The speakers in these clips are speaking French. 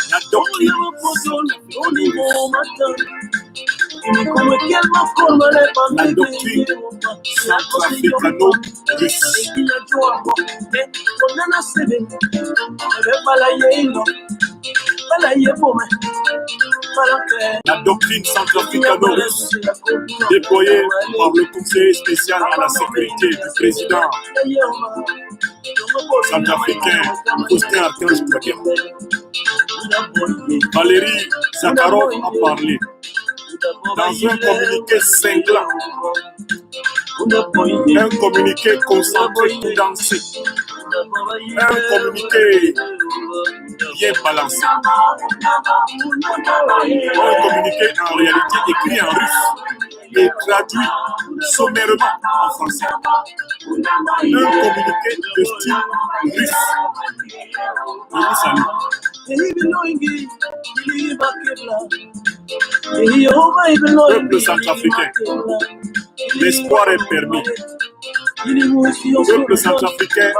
La doctrine centrafricano-russe. La doctrine centrafricano-russe déployée par le conseiller spécial à la sécurité du président centrafricain Faustin Archange Touadéra. Valérie Zakharov a parlé dans un communiqué cinglant, un communiqué concentré tout dansé, un communiqué bien balancé, un communiqué en réalité écrit en russe et traduit sommairement en français, un communiqué de style russe. Je vous salue. Peuple centrafricain, l'espoir est permis. Peuple centrafricain,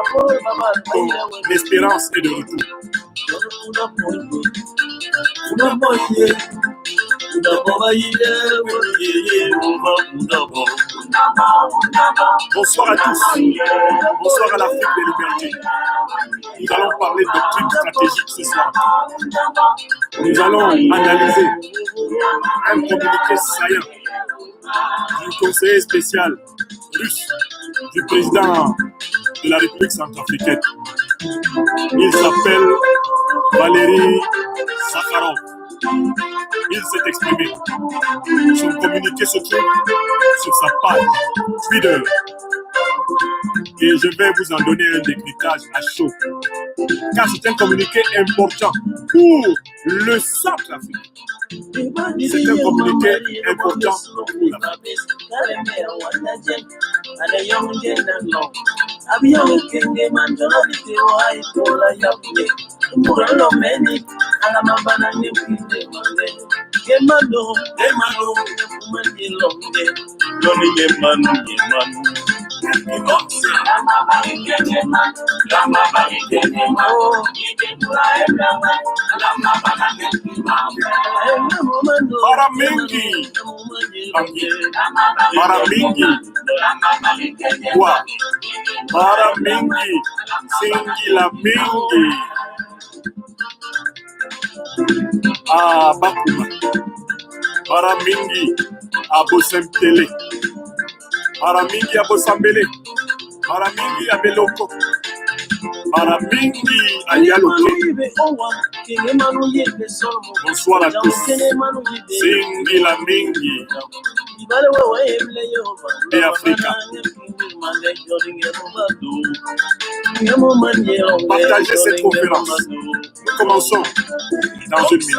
ton espérance est de retour. Bonsoir à tous. Bonsoir à l'Afrique des libertés. Nous allons parler de doctrine stratégique ce soir. Nous allons analyser un communiqué saillant du conseiller spécial russe du président de la République centrafricaine. Il s'appelle Valérie Zakharov. Il s'est exprimé. Son communiqué se trouve sur sa page Twitter. Et je vais vous en donner un décryptage à chaud. Car c'est un communiqué important pour le Centrafrique. C'est un communiqué important pour l'Afrique. Maramingi, quoi? Maramingi, Singila Mingi. Ah, Bakuma. Maramingi, Abosempele. Maramingi, Abosambele. Maramingi, Abeloko. Maramingi, Ayaloke. Bonsoir à tous. Singila Mingi. Et Africa. Partagez cette conférence. Nous commençons dans une minute.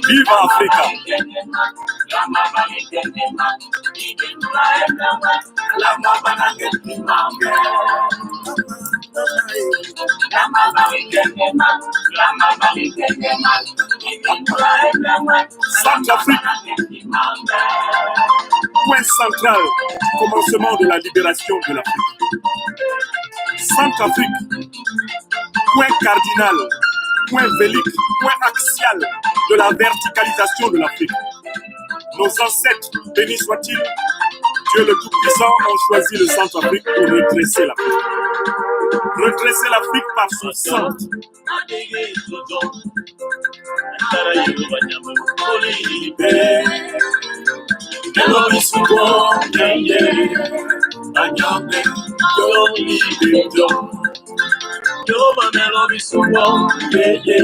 Viva Africa! Centrafrique, point central du commencement de la libération de l'Afrique. Centrafrique, point cardinal, point vélique, point axial de la verticalisation de l'Afrique. Nos ancêtres, bénis soient-ils, Dieu le Tout-Puissant, ont choisi le Centrafrique pour redresser l'Afrique. Redresser l'Afrique par son centre. Yo, my melody so long, yeah, yeah.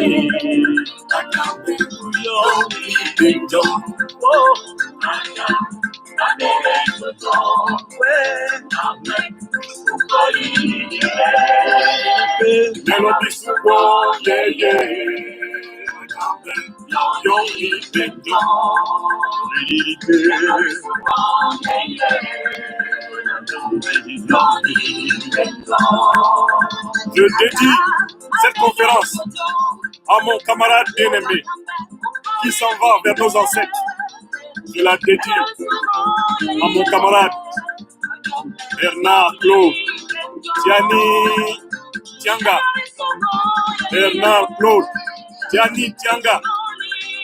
I can't be too young, big dog. Oh, I can't be too young. Where I'm like, melody so long, yeah, yeah. I can't be young, big dog. Je dédie cette conférence à mon camarade bien-aimé qui s'en va vers nos ancêtres. Je la dédie à mon camarade Bernard Claude Tiani Tianga. Bernard Claude Tiani Tianga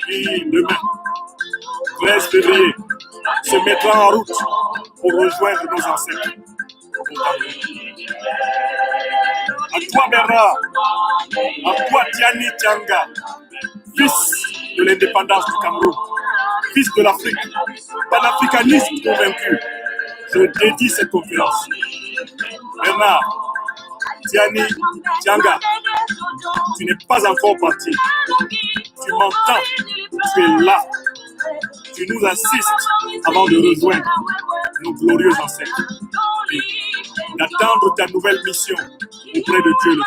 qui demain, 13 février, se mettra en route pour rejoindre nos ancêtres. À toi Bernard, à toi Tiani Tianga, fils de l'indépendance du Cameroun, fils de l'Afrique, panafricaniste convaincu, je dédie cette conférence. Bernard, Tiani Tianga, tu n'es pas encore parti. Tu m'entends, tu es là. Tu nous assistes avant de rejoindre nos glorieux ancêtres. Et d'attendre ta nouvelle mission auprès de Dieu le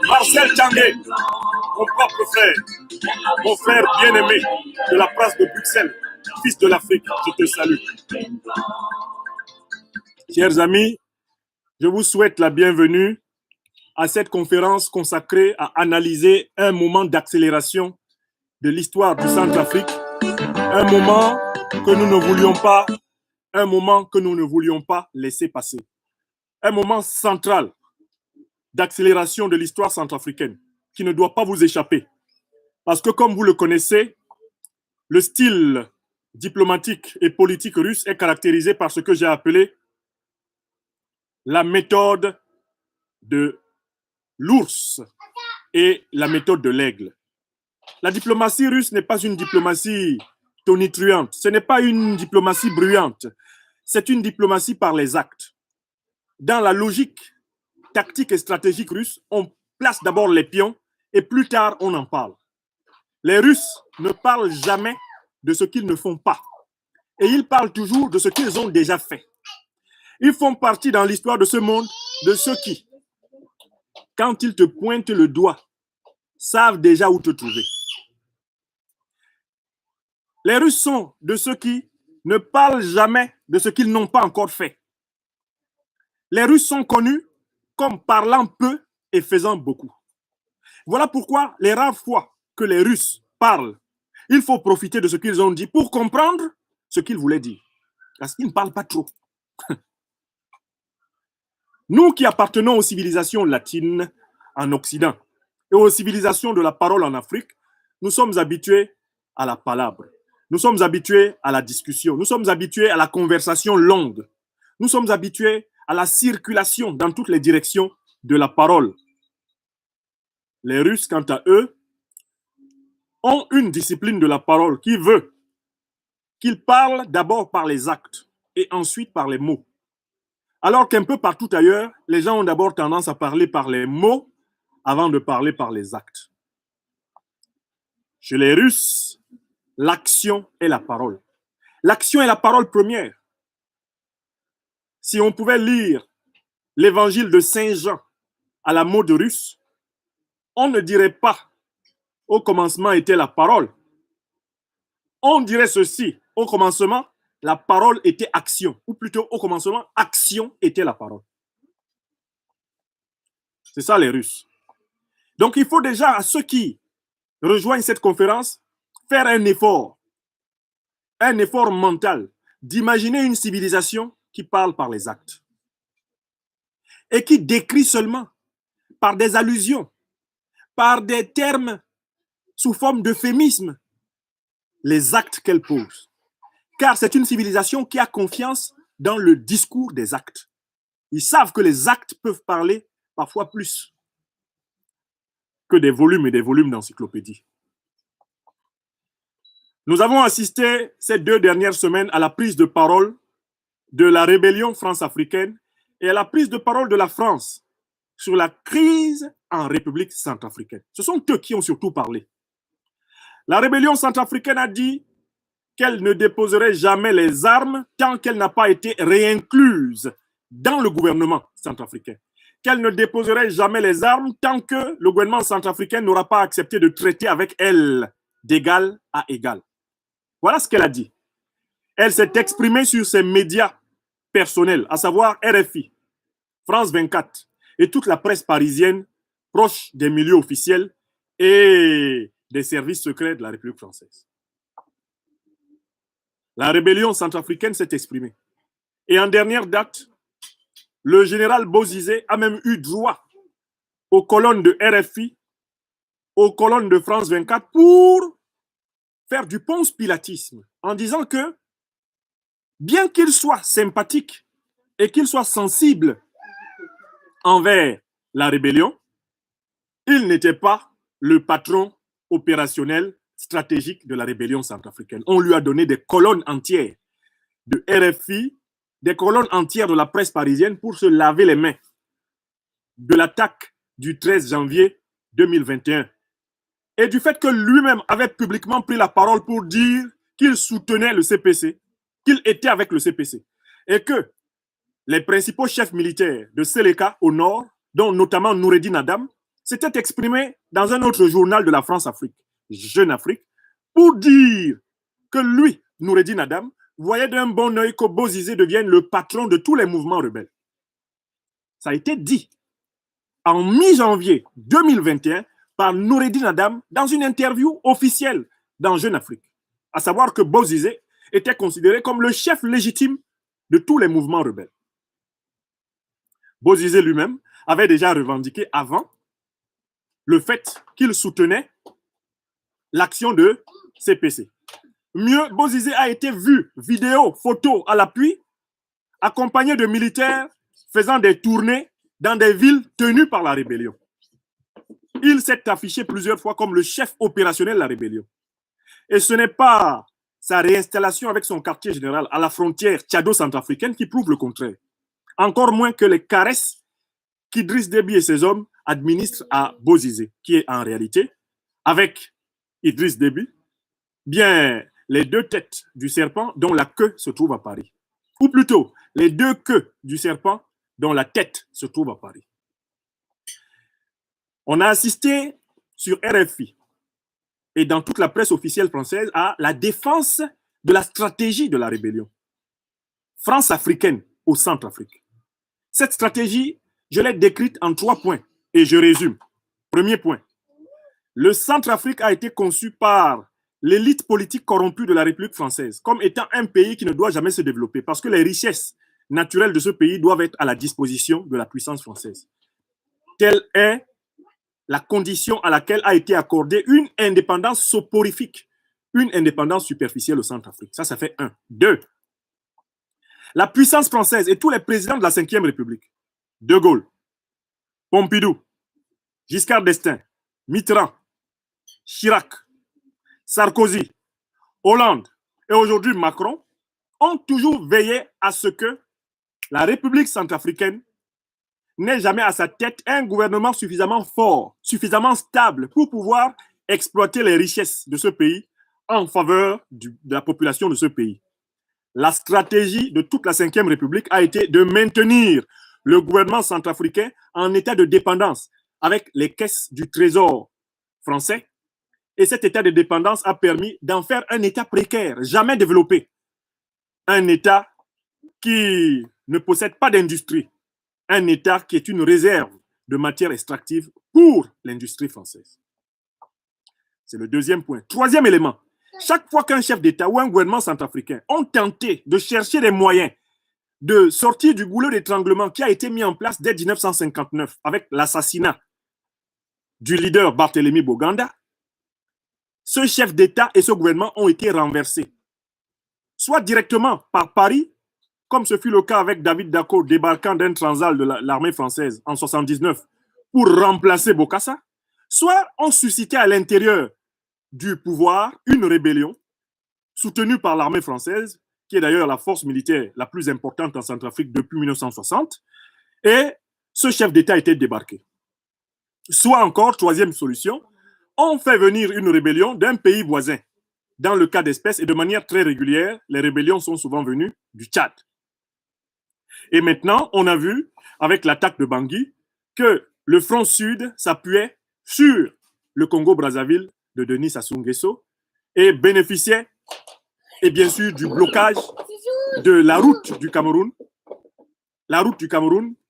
Marcel Tchangé, mon propre frère, mon frère bien-aimé de la place de Bruxelles, fils de l'Afrique, je te salue. Chers amis, je vous souhaite la bienvenue à cette conférence consacrée à analyser un moment d'accélération de l'histoire du Centrafrique, un moment que nous ne voulions pas laisser passer, un moment central d'accélération de l'histoire centrafricaine qui ne doit pas vous échapper. Parce que comme vous le connaissez, le style diplomatique et politique russe est caractérisé par ce que j'ai appelé la méthode de l'ours et la méthode de l'aigle. La diplomatie russe n'est pas une diplomatie tonitruante, ce n'est pas une diplomatie bruyante, c'est une diplomatie par les actes. Dans la logique tactique et stratégique russe, on place d'abord les pions et plus tard on en parle. Les Russes ne parlent jamais de ce qu'ils ne font pas et ils parlent toujours de ce qu'ils ont déjà fait. Ils font partie dans l'histoire de ce monde de ceux qui, quand ils te pointent le doigt, savent déjà où te trouver. Les Russes sont de ceux qui ne parlent jamais de ce qu'ils n'ont pas encore fait. Les Russes sont connus comme parlant peu et faisant beaucoup. Voilà pourquoi les rares fois que les Russes parlent, il faut profiter de ce qu'ils ont dit pour comprendre ce qu'ils voulaient dire. Parce qu'ils ne parlent pas trop. Nous qui appartenons aux civilisations latines en Occident et aux civilisations de la parole en Afrique, nous sommes habitués à la palabre. Nous sommes habitués à la discussion. Nous sommes habitués à la conversation longue. Nous sommes habitués à la circulation dans toutes les directions de la parole. Les Russes, quant à eux, ont une discipline de la parole qui veut qu'ils parlent d'abord par les actes et ensuite par les mots. Alors qu'un peu partout ailleurs, les gens ont d'abord tendance à parler par les mots avant de parler par les actes. Chez les Russes, l'action est la parole. L'action est la parole première. Si on pouvait lire l'évangile de Saint Jean à la mode russe, on ne dirait pas au commencement était la parole. On dirait ceci, au commencement, la parole était action, ou plutôt au commencement, action était la parole. C'est ça les Russes. Donc il faut déjà à ceux qui rejoignent cette conférence faire un effort mental, d'imaginer une civilisation qui parle par les actes et qui décrit seulement par des allusions, par des termes sous forme d'euphémisme, les actes qu'elle pose. Car c'est une civilisation qui a confiance dans le discours des actes. Ils savent que les actes peuvent parler parfois plus que des volumes et des volumes d'encyclopédie. Nous avons assisté ces 2 dernières semaines à la prise de parole de la rébellion france-africaine et à la prise de parole de la France sur la crise en République centrafricaine. Ce sont eux qui ont surtout parlé. La rébellion centrafricaine a dit qu'elle ne déposerait jamais les armes tant qu'elle n'a pas été réincluse dans le gouvernement centrafricain. Qu'elle ne déposerait jamais les armes tant que le gouvernement centrafricain n'aura pas accepté de traiter avec elle d'égal à égal. Voilà ce qu'elle a dit. Elle s'est exprimée sur ses médias personnels, à savoir RFI, France 24 et toute la presse parisienne proche des milieux officiels et des services secrets de la République française. La rébellion centrafricaine s'est exprimée. Et en dernière date, le général Bozizé a même eu droit aux colonnes de RFI, aux colonnes de France 24 pour faire du ponce-pilatisme en disant que bien qu'il soit sympathique et qu'il soit sensible envers la rébellion, il n'était pas le patron opérationnel stratégique de la rébellion centrafricaine. On lui a donné des colonnes entières de RFI, des colonnes entières de la presse parisienne pour se laver les mains de l'attaque du 13 janvier 2021 et du fait que lui-même avait publiquement pris la parole pour dire qu'il soutenait le CPC, qu'il était avec le CPC et que les principaux chefs militaires de Séléka au nord, dont notamment Noureddin Adam, s'étaient exprimés dans un autre journal de la France-Afrique, Jeune Afrique, pour dire que lui, Noureddin Adam, voyait d'un bon œil que Bozizé devienne le patron de tous les mouvements rebelles. Ça a été dit en mi-janvier 2021 par Noureddin Adam dans une interview officielle dans Jeune Afrique, à savoir que Bozizé était considéré comme le chef légitime de tous les mouvements rebelles. Bozizé lui-même avait déjà revendiqué avant le fait qu'il soutenait l'action de CPC. Mieux, Bozizé a été vu, vidéo, photo à l'appui, accompagné de militaires faisant des tournées dans des villes tenues par la rébellion. Il s'est affiché plusieurs fois comme le chef opérationnel de la rébellion. Et ce n'est pas sa réinstallation avec son quartier général à la frontière tchado-centrafricaine qui prouve le contraire. Encore moins que les caresses qu'Idriss Déby et ses hommes administrent à Bozizé, qui est en réalité, avec Idriss Déby, bien les 2 têtes du serpent dont la queue se trouve à Paris. Ou plutôt, les 2 queues du serpent dont la tête se trouve à Paris. On a assisté sur RFI et dans toute la presse officielle française à la défense de la stratégie de la rébellion France-africaine au Centrafrique. Cette stratégie, je l'ai décrite en 3 points et je résume. Premier point, le Centrafrique a été conçu par l'élite politique corrompue de la République française comme étant un pays qui ne doit jamais se développer parce que les richesses naturelles de ce pays doivent être à la disposition de la puissance française. Telle est la condition à laquelle a été accordée une indépendance soporifique, une indépendance superficielle au Centrafrique. Ça fait 1. 2. La puissance française et tous les présidents de la Ve République, De Gaulle, Pompidou, Giscard d'Estaing, Mitterrand, Chirac, Sarkozy, Hollande et aujourd'hui Macron, ont toujours veillé à ce que la République centrafricaine n'ait jamais à sa tête un gouvernement suffisamment fort, suffisamment stable pour pouvoir exploiter les richesses de ce pays en faveur de la population de ce pays. La stratégie de toute la Ve République a été de maintenir le gouvernement centrafricain en état de dépendance avec les caisses du Trésor français. Et cet état de dépendance a permis d'en faire un état précaire, jamais développé. Un état qui ne possède pas d'industrie. Un état qui est une réserve de matières extractives pour l'industrie française. C'est le 2e point. 3e élément, Chaque fois qu'un chef d'État ou un gouvernement centrafricain ont tenté de chercher des moyens de sortir du goulot d'étranglement qui a été mis en place dès 1959 avec l'assassinat du leader Barthélemy Boganda, ce chef d'État et ce gouvernement ont été renversés, soit directement par Paris, comme ce fut le cas avec David Dacko débarquant d'un transal de l'armée française en 1979 pour remplacer Bokassa, soit ont suscité à l'intérieur du pouvoir une rébellion soutenue par l'armée française, qui est d'ailleurs la force militaire la plus importante en Centrafrique depuis 1960, et ce chef d'État a été débarqué. Soit encore, troisième solution, on fait venir une rébellion d'un pays voisin. Dans le cas d'espèce, et de manière très régulière, les rébellions sont souvent venues du Tchad. Et maintenant, on a vu, avec l'attaque de Bangui, que le front sud s'appuyait sur le Congo-Brazzaville de Denis Sassou Nguesso et bénéficiait, et bien sûr, du blocage de la route du Cameroun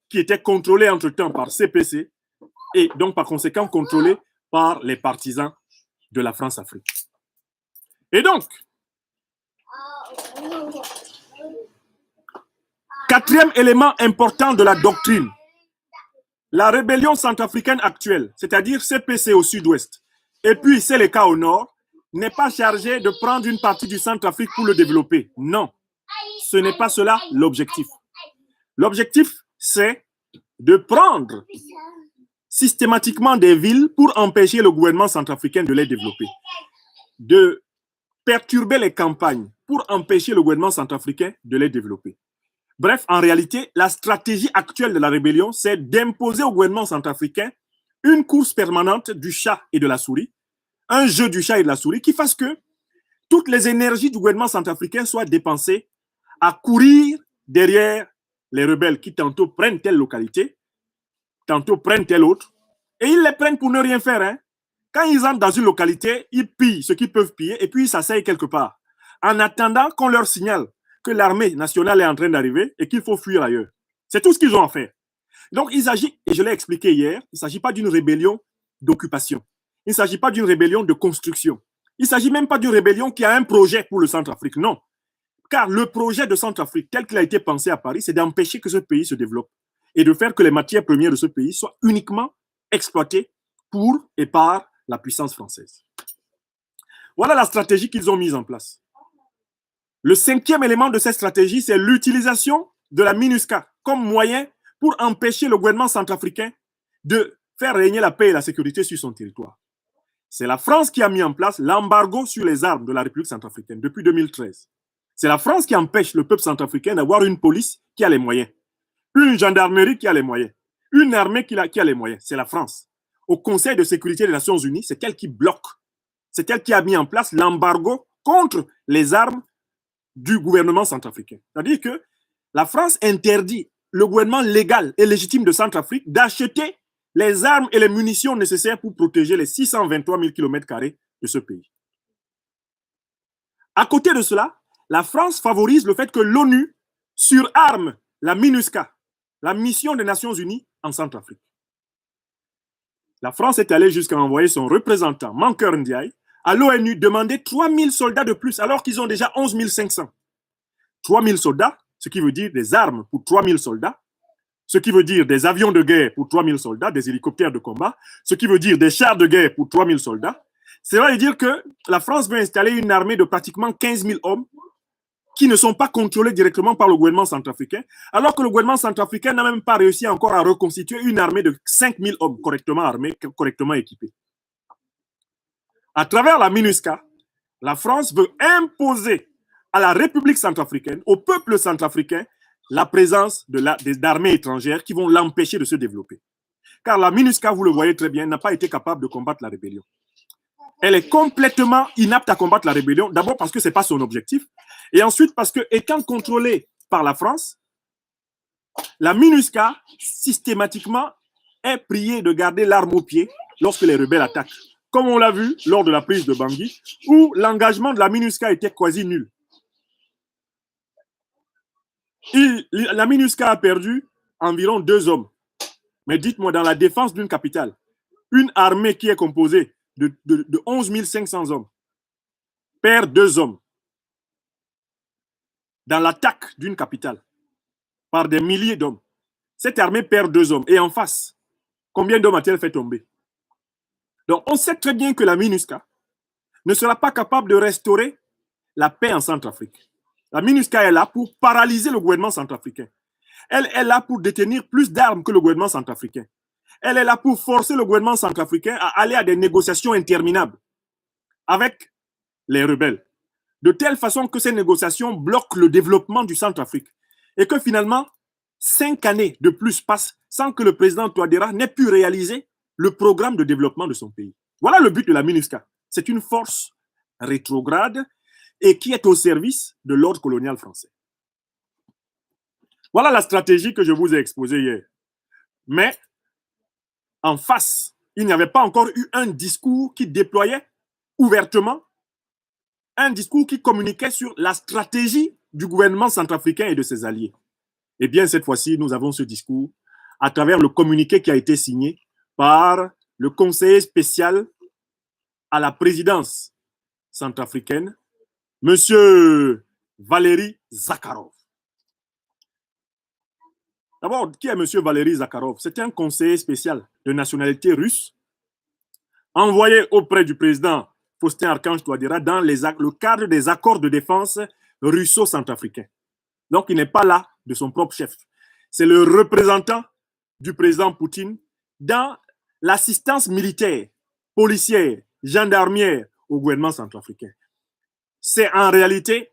qui était contrôlée entre-temps par CPC et donc par conséquent contrôlée par les partisans de la France-Afrique. Et donc, quatrième élément important de la doctrine, la rébellion centrafricaine actuelle, c'est-à-dire CPC au sud-ouest, et puis Séléka au nord, n'est pas chargée de prendre une partie du Centrafrique pour le développer. Non, ce n'est pas cela l'objectif. L'objectif, c'est de prendre systématiquement des villes pour empêcher le gouvernement centrafricain de les développer, de perturber les campagnes pour empêcher le gouvernement centrafricain de les développer. Bref, en réalité, la stratégie actuelle de la rébellion, c'est d'imposer au gouvernement centrafricain une course permanente du chat et de la souris, un jeu du chat et de la souris qui fasse que toutes les énergies du gouvernement centrafricain soient dépensées à courir derrière les rebelles qui tantôt prennent telle localité, tantôt prennent telle autre, et ils les prennent pour ne rien faire. Hein. Quand ils entrent dans une localité, ils pillent ce qu'ils peuvent piller et puis ils s'asseyent quelque part, en attendant qu'on leur signale que l'armée nationale est en train d'arriver et qu'il faut fuir ailleurs. C'est tout ce qu'ils ont à faire. Donc, il s'agit, et je l'ai expliqué hier, il ne s'agit pas d'une rébellion d'occupation. Il ne s'agit pas d'une rébellion de construction. Il ne s'agit même pas d'une rébellion qui a un projet pour le Centrafrique. Non. Car le projet de Centrafrique, tel qu'il a été pensé à Paris, c'est d'empêcher que ce pays se développe et de faire que les matières premières de ce pays soient uniquement exploitées pour et par la puissance française. Voilà la stratégie qu'ils ont mise en place. Le cinquième élément de cette stratégie, c'est l'utilisation de la MINUSCA comme moyen pour empêcher le gouvernement centrafricain de faire régner la paix et la sécurité sur son territoire. C'est la France qui a mis en place l'embargo sur les armes de la République centrafricaine depuis 2013. C'est la France qui empêche le peuple centrafricain d'avoir une police qui a les moyens, une gendarmerie qui a les moyens, une armée qui a les moyens. C'est la France. Au Conseil de sécurité des Nations Unies, c'est elle qui bloque. C'est elle qui a mis en place l'embargo contre les armes du gouvernement centrafricain. C'est-à-dire que la France interdit le gouvernement légal et légitime de Centrafrique d'acheter les armes et les munitions nécessaires pour protéger les 623 000 km² de ce pays. À côté de cela, la France favorise le fait que l'ONU surarme la MINUSCA, la mission des Nations Unies en Centrafrique. La France est allée jusqu'à envoyer son représentant, Mankeur Ndiaye, à l'ONU demander 3 000 soldats de plus alors qu'ils ont déjà 11 500. 3 000 soldats, ce qui veut dire des armes pour 3 000 soldats, ce qui veut dire des avions de guerre pour 3 000 soldats, des hélicoptères de combat, ce qui veut dire des chars de guerre pour 3 000 soldats. Cela veut dire que la France veut installer une armée de pratiquement 15 000 hommes qui ne sont pas contrôlés directement par le gouvernement centrafricain, alors que le gouvernement centrafricain n'a même pas réussi encore à reconstituer une armée de 5 000 hommes correctement armés, correctement équipés. À travers la MINUSCA, la France veut imposer à la République centrafricaine, au peuple centrafricain, la présence d'armées étrangères qui vont l'empêcher de se développer. Car la MINUSCA, vous le voyez très bien, n'a pas été capable de combattre la rébellion. Elle est complètement inapte à combattre la rébellion, d'abord parce que ce n'est pas son objectif, et ensuite parce que, étant contrôlée par la France, la MINUSCA, systématiquement, est priée de garder l'arme au pied lorsque les rebelles attaquent. Comme on l'a vu lors de la prise de Bangui, où l'engagement de la MINUSCA était quasi nul. La MINUSCA a perdu environ 2 hommes. Mais dites-moi, dans la défense d'une capitale, une armée qui est composée de 11 500 hommes, perd 2 hommes dans l'attaque d'une capitale par des milliers d'hommes. Cette armée perd 2 hommes. Et en face, combien d'hommes a-t-elle fait tomber? Donc, on sait très bien que la MINUSCA ne sera pas capable de restaurer la paix en Centrafrique. La MINUSCA est là pour paralyser le gouvernement centrafricain. Elle est là pour détenir plus d'armes que le gouvernement centrafricain. Elle est là pour forcer le gouvernement centrafricain à aller à des négociations interminables avec les rebelles, de telle façon que ces négociations bloquent le développement du Centrafrique et que finalement, 5 années de plus passent sans que le président Touadéra n'ait pu réaliser le programme de développement de son pays. Voilà le but de la MINUSCA. C'est une force rétrograde et qui est au service de l'ordre colonial français. Voilà la stratégie que je vous ai exposée hier. Mais en face, il n'y avait pas encore eu un discours qui déployait ouvertement, un discours qui communiquait sur la stratégie du gouvernement centrafricain et de ses alliés. Eh bien, cette fois-ci, nous avons ce discours à travers le communiqué qui a été signé par le conseiller spécial à la présidence centrafricaine, M. Valéry Zakharov. D'abord, qui est M. Valéry Zakharov? C'est un conseiller spécial de nationalité russe envoyé auprès du président Faustin-Archange Touadéra dans le cadre des accords de défense russo-centrafricains. Donc, il n'est pas là de son propre chef. C'est le représentant du président Poutine dans l'assistance militaire, policière, gendarmière au gouvernement centrafricain. C'est en réalité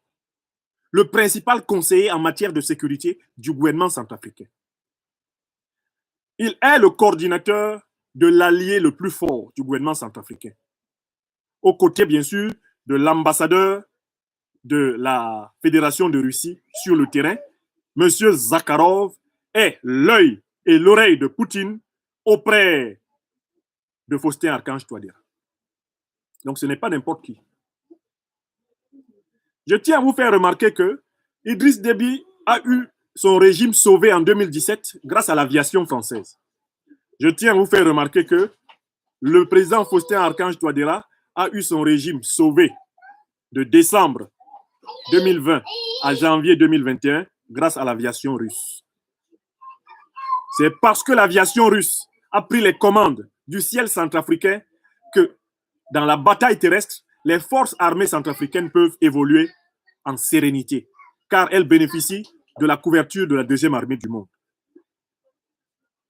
le principal conseiller en matière de sécurité du gouvernement centrafricain. Il est le coordinateur de l'allié le plus fort du gouvernement centrafricain, aux côtés, bien sûr, de l'ambassadeur de la Fédération de Russie sur le terrain. M. Zakharov est l'œil et l'oreille de Poutine auprès de Faustin-Archange Touadéra. Donc, ce n'est pas n'importe qui. Je tiens à vous faire remarquer que Idriss Déby a eu son régime sauvé en 2017 grâce à l'aviation française. Je tiens à vous faire remarquer que le président Faustin-Archange Touadéra a eu son régime sauvé de décembre 2020 à janvier 2021 grâce à l'aviation russe. C'est parce que l'aviation russe a pris les commandes du ciel centrafricain que dans la bataille terrestre, les forces armées centrafricaines peuvent évoluer en sérénité, car elles bénéficient de la couverture de la deuxième armée du monde.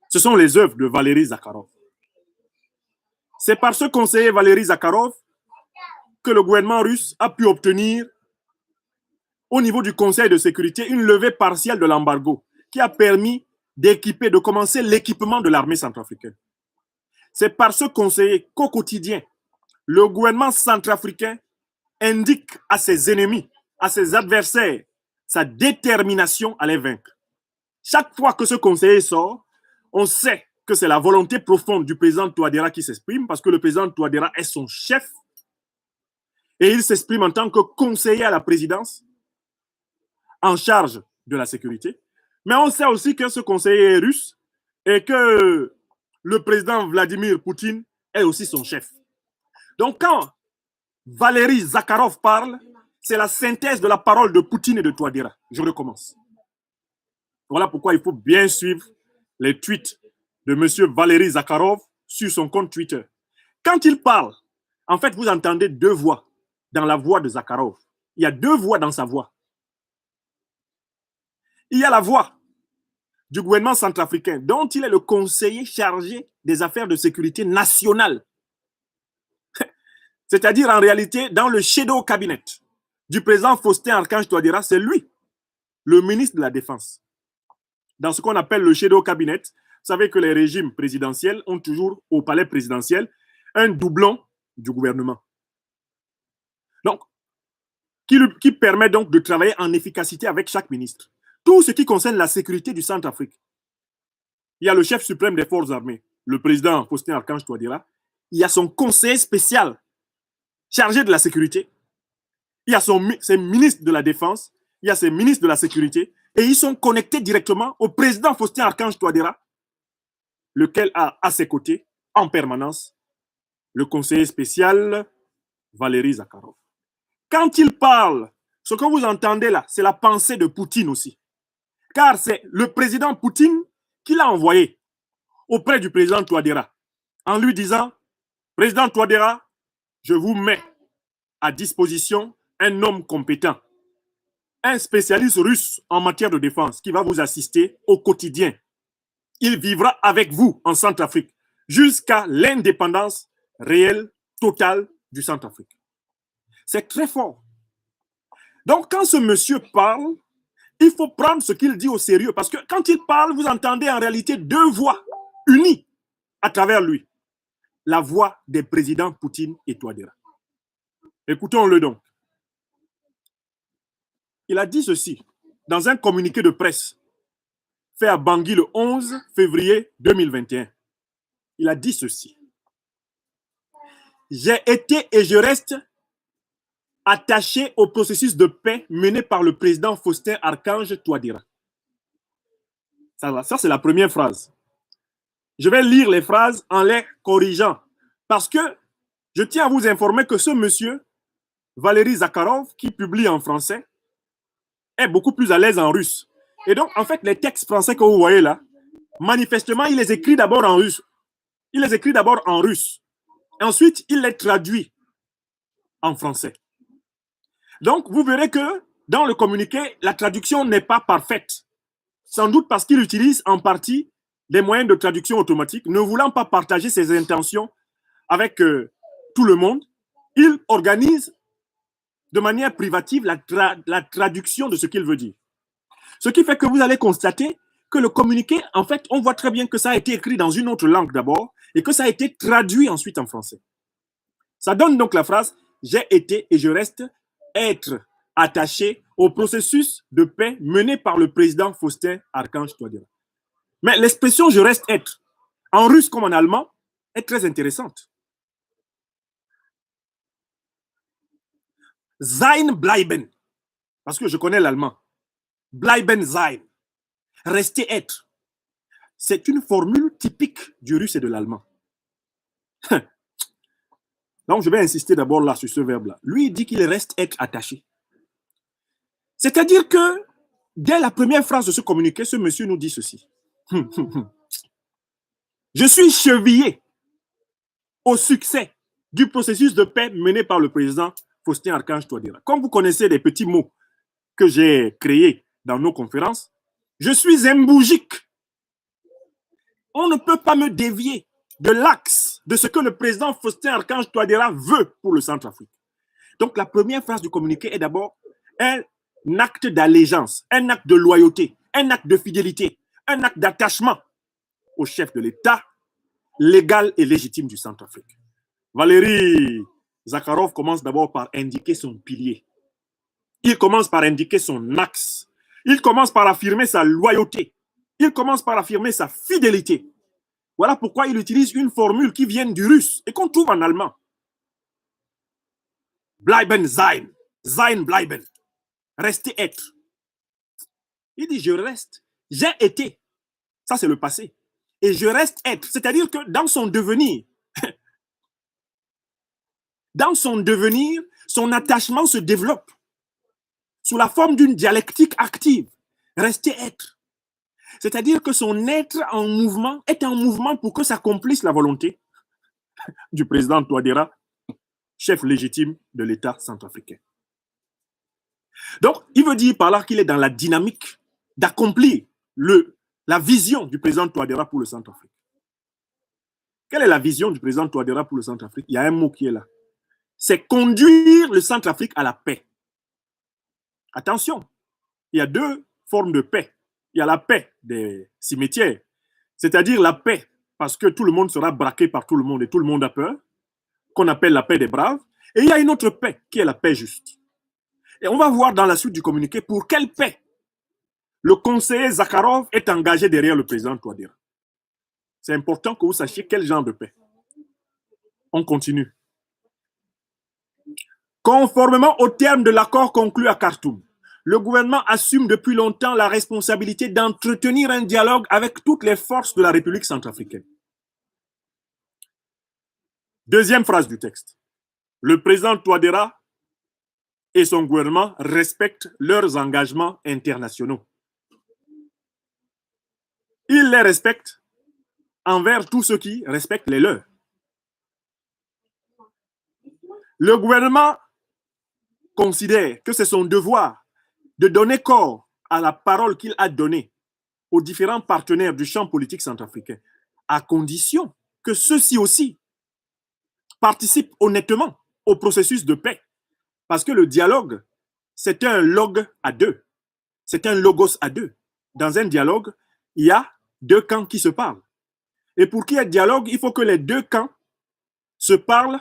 Ce sont les œuvres de Valéry Zakharov. C'est par ce conseiller Valéry Zakharov que le gouvernement russe a pu obtenir au niveau du Conseil de sécurité une levée partielle de l'embargo qui a permis de commencer l'équipement de l'armée centrafricaine. C'est par ce conseiller qu'au quotidien, le gouvernement centrafricain indique à ses ennemis, à ses adversaires, sa détermination à les vaincre. Chaque fois que ce conseiller sort, on sait que c'est la volonté profonde du président Touadéra qui s'exprime, parce que le président Touadéra est son chef et il s'exprime en tant que conseiller à la présidence en charge de la sécurité. Mais on sait aussi que ce conseiller est russe et que le président Vladimir Poutine est aussi son chef. Donc quand Valéry Zakharov parle, c'est la synthèse de la parole de Poutine et de Touadéra. Je recommence. Voilà pourquoi il faut bien suivre les tweets de M. Valéry Zakharov sur son compte Twitter. Quand il parle, en fait, vous entendez 2 voix dans la voix de Zakharov. Il y a 2 voix dans sa voix. Il y a la voix du gouvernement centrafricain, dont il est le conseiller chargé des affaires de sécurité nationale. C'est-à-dire, en réalité, dans le shadow cabinet du président Faustin-Archange Touadéra, c'est lui, le ministre de la Défense. Dans ce qu'on appelle le shadow cabinet, vous savez que les régimes présidentiels ont toujours au palais présidentiel un doublon du gouvernement. Donc, qui permet donc de travailler en efficacité avec chaque ministre. Tout ce qui concerne la sécurité du Centrafrique. Il y a le chef suprême des forces armées, le président Faustin-Archange Touadéra. Il y a son conseiller spécial chargé de la sécurité. Il y a ses ministres de la Défense. Il y a ses ministres de la Sécurité. Et ils sont connectés directement au président Faustin-Archange Touadéra, lequel a à ses côtés, en permanence, le conseiller spécial Valéry Zakharov. Quand il parle, ce que vous entendez là, c'est la pensée de Poutine aussi. Car c'est le président Poutine qui l'a envoyé auprès du président Touadéra en lui disant, président Touadéra, je vous mets à disposition un homme compétent, un spécialiste russe en matière de défense qui va vous assister au quotidien. Il vivra avec vous en Centrafrique jusqu'à l'indépendance réelle, totale du Centrafrique. C'est très fort. Donc, quand ce monsieur parle, il faut prendre ce qu'il dit au sérieux parce que quand il parle, vous entendez en réalité deux voix unies à travers lui. La voix des présidents Poutine et Touadéra. Écoutons-le donc. Il a dit ceci dans un communiqué de presse fait à Bangui le 11 février 2021. Il a dit ceci. J'ai été et je reste attaché au processus de paix mené par le président Faustin Archange Touadéra. Ça c'est la première phrase. Je vais lire les phrases en les corrigeant parce que je tiens à vous informer que ce monsieur, Valéry Zakharov, qui publie en français, est beaucoup plus à l'aise en russe. Et donc, en fait, les textes français que vous voyez là, manifestement, il les écrit d'abord en russe. Il les écrit d'abord en russe. Ensuite, il les traduit en français. Donc, vous verrez que dans le communiqué, la traduction n'est pas parfaite. Sans doute parce qu'il utilise en partie des moyens de traduction automatique, ne voulant pas partager ses intentions avec tout le monde. Il organise de manière privative la traduction de ce qu'il veut dire. Ce qui fait que vous allez constater que le communiqué, en fait, on voit très bien que ça a été écrit dans une autre langue d'abord et que ça a été traduit ensuite en français. Ça donne donc la phrase « J'ai été et je reste être attaché au processus de paix mené par le président Faustin Archange Touadéra ». Mais l'expression « je reste être » en russe comme en allemand est très intéressante. Sein bleiben, parce que je connais l'allemand. Bleiben sein, rester être. C'est une formule typique du russe et de l'allemand. Donc, je vais insister d'abord là sur ce verbe-là. Lui, il dit qu'il reste être attaché. C'est-à-dire que, dès la première phrase de ce communiqué, ce monsieur nous dit ceci. Je suis chevillé au succès du processus de paix mené par le président Faustin Archange Touadéra. Comme vous connaissez les petits mots que j'ai créés dans nos conférences, je suis embougique. On ne peut pas me dévier de l'axe de ce que le président Faustin Archange Touadéra veut pour le Centrafrique. Donc la première phrase du communiqué est d'abord un acte d'allégeance, un acte de loyauté, un acte de fidélité, un acte d'attachement au chef de l'État légal et légitime du Centrafrique. Valéry Zakharov commence d'abord par indiquer son pilier. Il commence par indiquer son axe. Il commence par affirmer sa loyauté. Il commence par affirmer sa fidélité. Voilà pourquoi il utilise une formule qui vient du russe et qu'on trouve en allemand. Bleiben sein. Sein bleiben. Rester être. Il dit je reste. J'ai été. Ça c'est le passé. Et je reste être. C'est-à-dire que dans son devenir, son attachement se développe sous la forme d'une dialectique active. Rester être. C'est-à-dire que son être en mouvement est en mouvement pour que s'accomplisse la volonté du président Touadéra, chef légitime de l'État centrafricain. Donc, il veut dire par là qu'il est dans la dynamique d'accomplir la vision du président Touadéra pour le Centrafrique. Quelle est la vision du président Touadéra pour le Centrafrique? Il y a un mot qui est là. C'est conduire le Centrafrique à la paix. Attention, il y a deux formes de paix. Il y a la paix des cimetières, c'est-à-dire la paix parce que tout le monde sera braqué par tout le monde et tout le monde a peur, qu'on appelle la paix des braves. Et il y a une autre paix qui est la paix juste. Et on va voir dans la suite du communiqué pour quelle paix le conseiller Zakharov est engagé derrière le président Touadéra. C'est important que vous sachiez quel genre de paix. On continue. Conformément aux termes de l'accord conclu à Khartoum, le gouvernement assume depuis longtemps la responsabilité d'entretenir un dialogue avec toutes les forces de la République centrafricaine. Deuxième phrase du texte. Le président Touadéra et son gouvernement respectent leurs engagements internationaux. Ils les respectent envers tous ceux qui respectent les leurs. Le gouvernement considère que c'est son devoir de donner corps à la parole qu'il a donnée aux différents partenaires du champ politique centrafricain, à condition que ceux-ci aussi participent honnêtement au processus de paix. Parce que le dialogue, c'est un log à deux. C'est un logos à deux. Dans un dialogue, il y a deux camps qui se parlent. Et pour qu'il y ait dialogue, il faut que les deux camps se parlent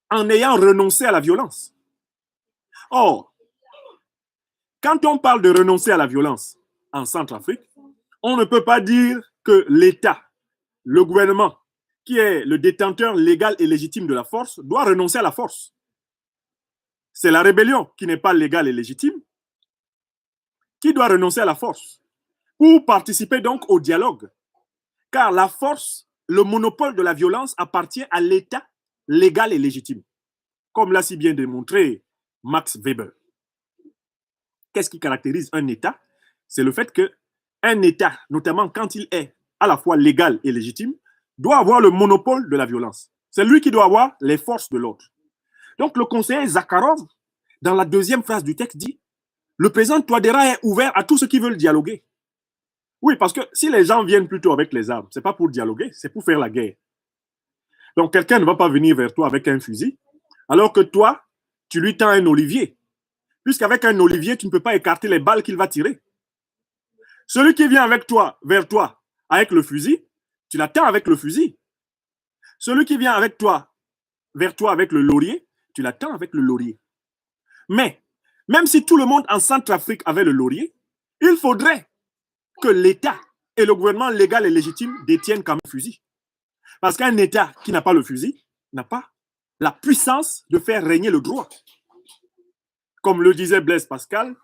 en ayant renoncé à la violence. Or, quand on parle de renoncer à la violence en Centrafrique, on ne peut pas dire que l'État, le gouvernement, qui est le détenteur légal et légitime de la force, doit renoncer à la force. C'est la rébellion qui n'est pas légale et légitime qui doit renoncer à la force pour participer donc au dialogue. Car la force, le monopole de la violence appartient à l'État légal et légitime, comme l'a si bien démontré Max Weber. Qu'est-ce qui caractérise un État? C'est le fait qu'un État, notamment quand il est à la fois légal et légitime, doit avoir le monopole de la violence. C'est lui qui doit avoir les forces de l'ordre. Donc le conseiller Zakharov, dans la deuxième phrase du texte, dit « Le président Touadéra est ouvert à tous ceux qui veulent dialoguer. » Oui, parce que si les gens viennent plutôt avec les armes, ce n'est pas pour dialoguer, c'est pour faire la guerre. Donc quelqu'un ne va pas venir vers toi avec un fusil, alors que toi, tu lui tends un olivier. Puisqu'avec un olivier, tu ne peux pas écarter les balles qu'il va tirer. Celui qui vient avec toi, vers toi, avec le fusil, tu l'attends avec le fusil. Celui qui vient avec toi, vers toi avec le laurier, tu l'attends avec le laurier. Mais, même si tout le monde en Centrafrique avait le laurier, il faudrait que l'État et le gouvernement légal et légitime détiennent quand même le fusil. Parce qu'un État qui n'a pas le fusil n'a pas la puissance de faire régner le droit. Comme le disait Blaise Pascal,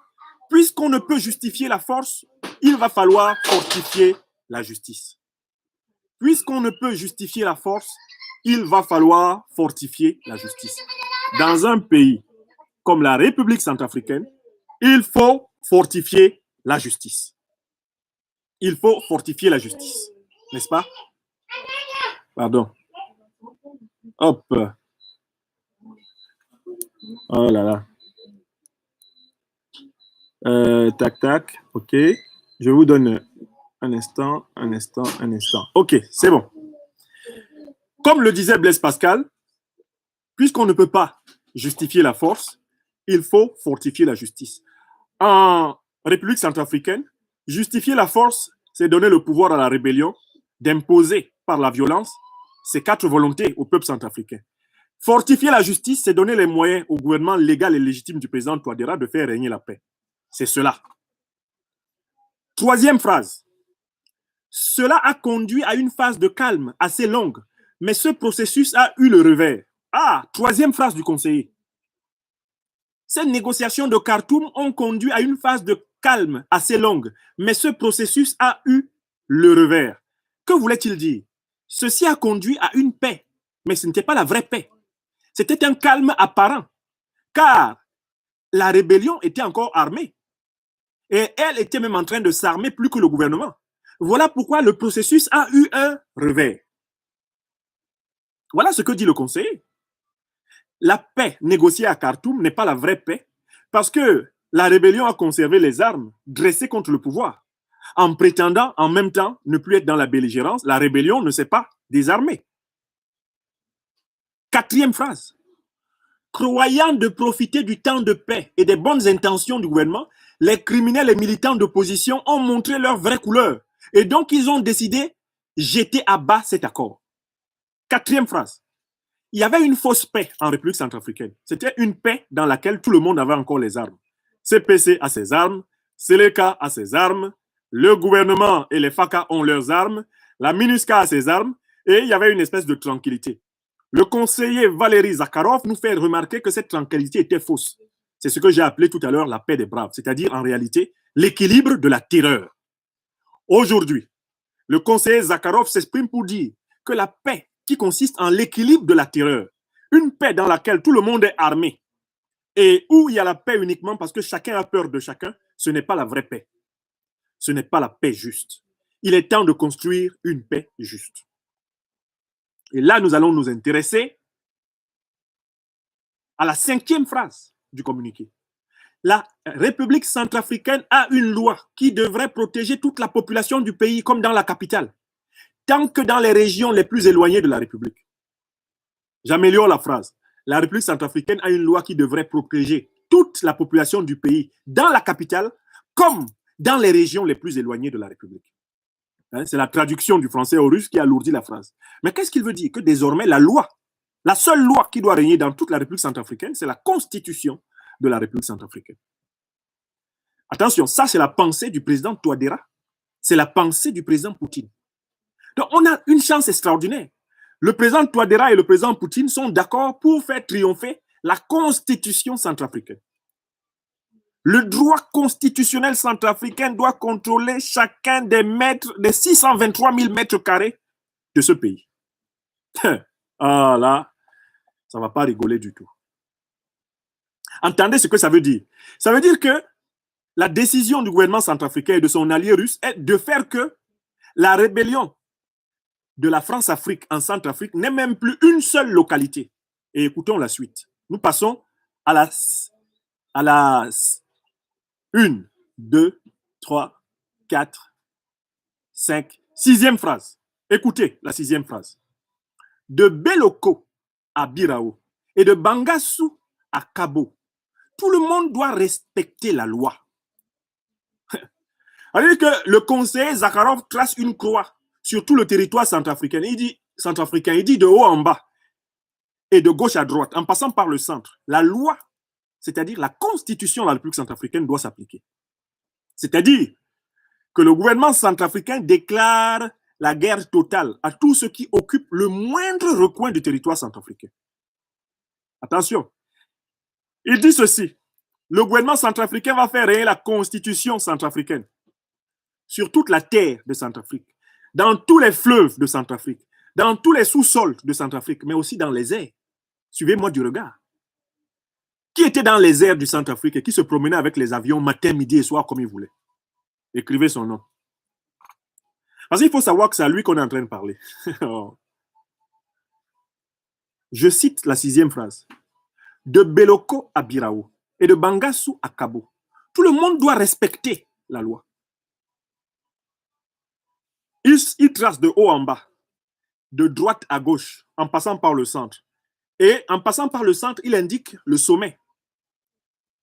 puisqu'on ne peut justifier la force, il va falloir fortifier la justice. Puisqu'on ne peut justifier la force, il va falloir fortifier la justice. Dans un pays comme la République centrafricaine, il faut fortifier la justice. Il faut fortifier la justice, n'est-ce pas? Pardon. Hop. Oh là là. Tac, tac. OK. Je vous donne un instant. OK, c'est bon. Comme le disait Blaise Pascal, puisqu'on ne peut pas justifier la force, il faut fortifier la justice. En République centrafricaine, justifier la force, c'est donner le pouvoir à la rébellion d'imposer par la violence ses 4 volontés au peuple centrafricain. Fortifier la justice, c'est donner les moyens au gouvernement légal et légitime du président Touadéra de faire régner la paix. C'est cela. Troisième phrase. Cela a conduit à une phase de calme assez longue, mais ce processus a eu le revers. Ah, troisième phrase du conseiller. Ces négociations de Khartoum ont conduit à une phase de calme assez longue, mais ce processus a eu le revers. Que voulait-il dire? Ceci a conduit à une paix, mais ce n'était pas la vraie paix. C'était un calme apparent, car la rébellion était encore armée. Et elle était même en train de s'armer plus que le gouvernement. Voilà pourquoi le processus a eu un revers. Voilà ce que dit le conseiller. La paix négociée à Khartoum n'est pas la vraie paix parce que la rébellion a conservé les armes dressées contre le pouvoir. En prétendant en même temps ne plus être dans la belligérance, la rébellion ne s'est pas désarmée. Quatrième phrase. Croyant de profiter du temps de paix et des bonnes intentions du gouvernement, les criminels et militants d'opposition ont montré leur vraie couleur. Et donc, ils ont décidé de jeter à bas cet accord. Quatrième phrase. Il y avait une fausse paix en République centrafricaine. C'était une paix dans laquelle tout le monde avait encore les armes. CPC a ses armes, Seleka a ses armes, le gouvernement et les FACA ont leurs armes, la MINUSCA a ses armes, et il y avait une espèce de tranquillité. Le conseiller Valéry Zakharov nous fait remarquer que cette tranquillité était fausse. C'est ce que j'ai appelé tout à l'heure la paix des braves, c'est-à-dire en réalité l'équilibre de la terreur. Aujourd'hui, le conseiller Zakharov s'exprime pour dire que la paix qui consiste en l'équilibre de la terreur, une paix dans laquelle tout le monde est armé, et où il y a la paix uniquement parce que chacun a peur de chacun, ce n'est pas la vraie paix. Ce n'est pas la paix juste. Il est temps de construire une paix juste. Et là, nous allons nous intéresser à la 5e phrase du communiqué. La République centrafricaine a une loi qui devrait protéger toute la population du pays comme dans la capitale, tant que dans les régions les plus éloignées de la République. J'améliore la phrase. La République centrafricaine a une loi qui devrait protéger toute la population du pays dans la capitale comme dans les régions les plus éloignées de la République. C'est la traduction du français au russe qui alourdit la phrase. Mais qu'est-ce qu'il veut dire? Que désormais, la loi, la seule loi qui doit régner dans toute la République centrafricaine, c'est la constitution de la République centrafricaine. Attention, ça c'est la pensée du président Touadéra, c'est la pensée du président Poutine. Donc on a une chance extraordinaire. Le président Touadéra et le président Poutine sont d'accord pour faire triompher la constitution centrafricaine. Le droit constitutionnel centrafricain doit contrôler chacun des 623 000 mètres carrés de ce pays. Ah là, ça ne va pas rigoler du tout. Entendez ce que ça veut dire. Ça veut dire que la décision du gouvernement centrafricain et de son allié russe est de faire que la rébellion de la France-Afrique en Centrafrique n'est même plus une seule localité. Et écoutons la suite. Nous passons à la 1, 2, 3, 4, 5, 6e phrase. Écoutez la 6e phrase. De Beloko à Birao et de Bangassou à Kabo, tout le monde doit respecter la loi. C'est-à-dire que le conseiller Zakharov trace une croix sur tout le territoire centrafricain. Il dit de haut en bas et de gauche à droite, en passant par le centre, la loi, c'est-à-dire la constitution de la République centrafricaine doit s'appliquer. C'est-à-dire que le gouvernement centrafricain déclare la guerre totale à tous ceux qui occupent le moindre recoin du territoire centrafricain. Attention, il dit ceci, le gouvernement centrafricain va faire régner la constitution centrafricaine sur toute la terre de Centrafrique, dans tous les fleuves de Centrafrique, dans tous les sous-sols de Centrafrique, mais aussi dans les airs. Suivez-moi du regard. Qui était dans les airs du Centrafrique et qui se promenait avec les avions matin, midi et soir comme il voulait? Écrivez son nom. Parce qu'il faut savoir que c'est à lui qu'on est en train de parler. Je cite la 6e phrase. De Beloko à Birao et de Bangassou à Kabo, tout le monde doit respecter la loi. Il trace de haut en bas, de droite à gauche, en passant par le centre. Et en passant par le centre, il indique le sommet.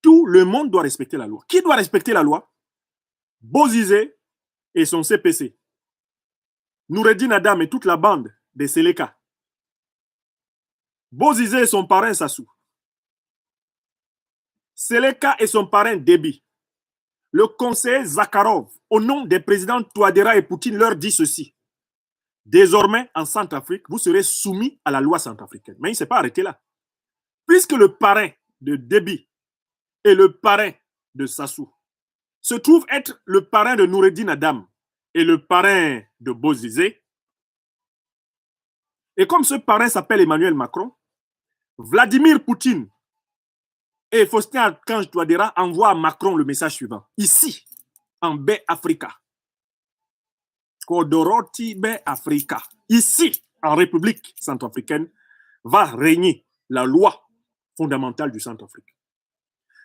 Tout le monde doit respecter la loi. Qui doit respecter la loi? Bozizé et son CPC. Noureddin Adam et toute la bande des Seleka. Bozizé et son parrain Sassou. Seleka et son parrain Déby. Le conseiller Zakharov, au nom des présidents Touadéra et Poutine, leur dit ceci. Désormais, en Centrafrique, vous serez soumis à la loi centrafricaine. Mais il ne s'est pas arrêté là. Puisque le parrain de Déby et le parrain de Sassou se trouve être le parrain de Noureddin Adam et le parrain de Bozizé, et comme ce parrain s'appelle Emmanuel Macron, Vladimir Poutine et Faustin Archange Touadéra envoient à Macron le message suivant. Ici, en Baie Africa, Kodoroti Baie Africa, ici, en République centrafricaine, va régner la loi fondamentale du Centrafrique.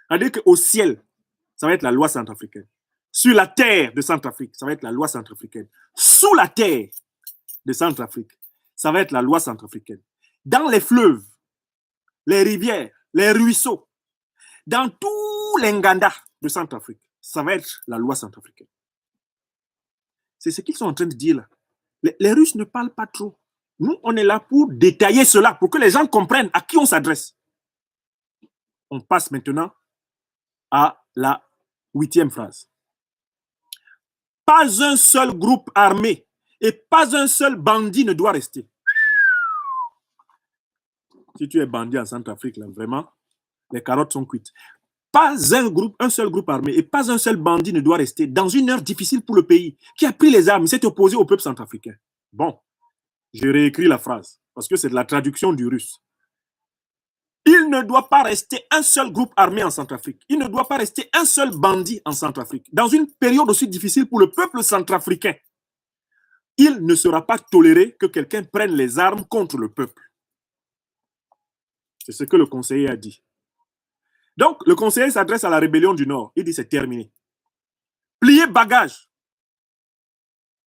C'est-à-dire qu'au ciel, ça va être la loi centrafricaine. Sur la terre de Centrafrique, ça va être la loi centrafricaine. Sous la terre de Centrafrique, ça va être la loi centrafricaine. Dans les fleuves, les rivières, les ruisseaux, dans tous les Nganda de Centrafrique, ça va être la loi centrafricaine. C'est ce qu'ils sont en train de dire là. Les Russes ne parlent pas trop. Nous, on est là pour détailler cela, pour que les gens comprennent à qui on s'adresse. On passe maintenant à la 8e phrase. Pas un seul groupe armé et pas un seul bandit ne doit rester. Si tu es bandit en Centrafrique, là, vraiment, les carottes sont cuites. Pas un seul groupe armé et pas un seul bandit ne doit rester dans une heure difficile pour le pays qui a pris les armes, s'est opposé au peuple centrafricain. Bon, je réécris la phrase parce que c'est de la traduction du russe. Il ne doit pas rester un seul groupe armé en Centrafrique. Il ne doit pas rester un seul bandit en Centrafrique. Dans une période aussi difficile pour le peuple centrafricain, il ne sera pas toléré que quelqu'un prenne les armes contre le peuple. C'est ce que le conseiller a dit. Donc, le conseiller s'adresse à la rébellion du Nord. Il dit c'est terminé. Pliez bagage.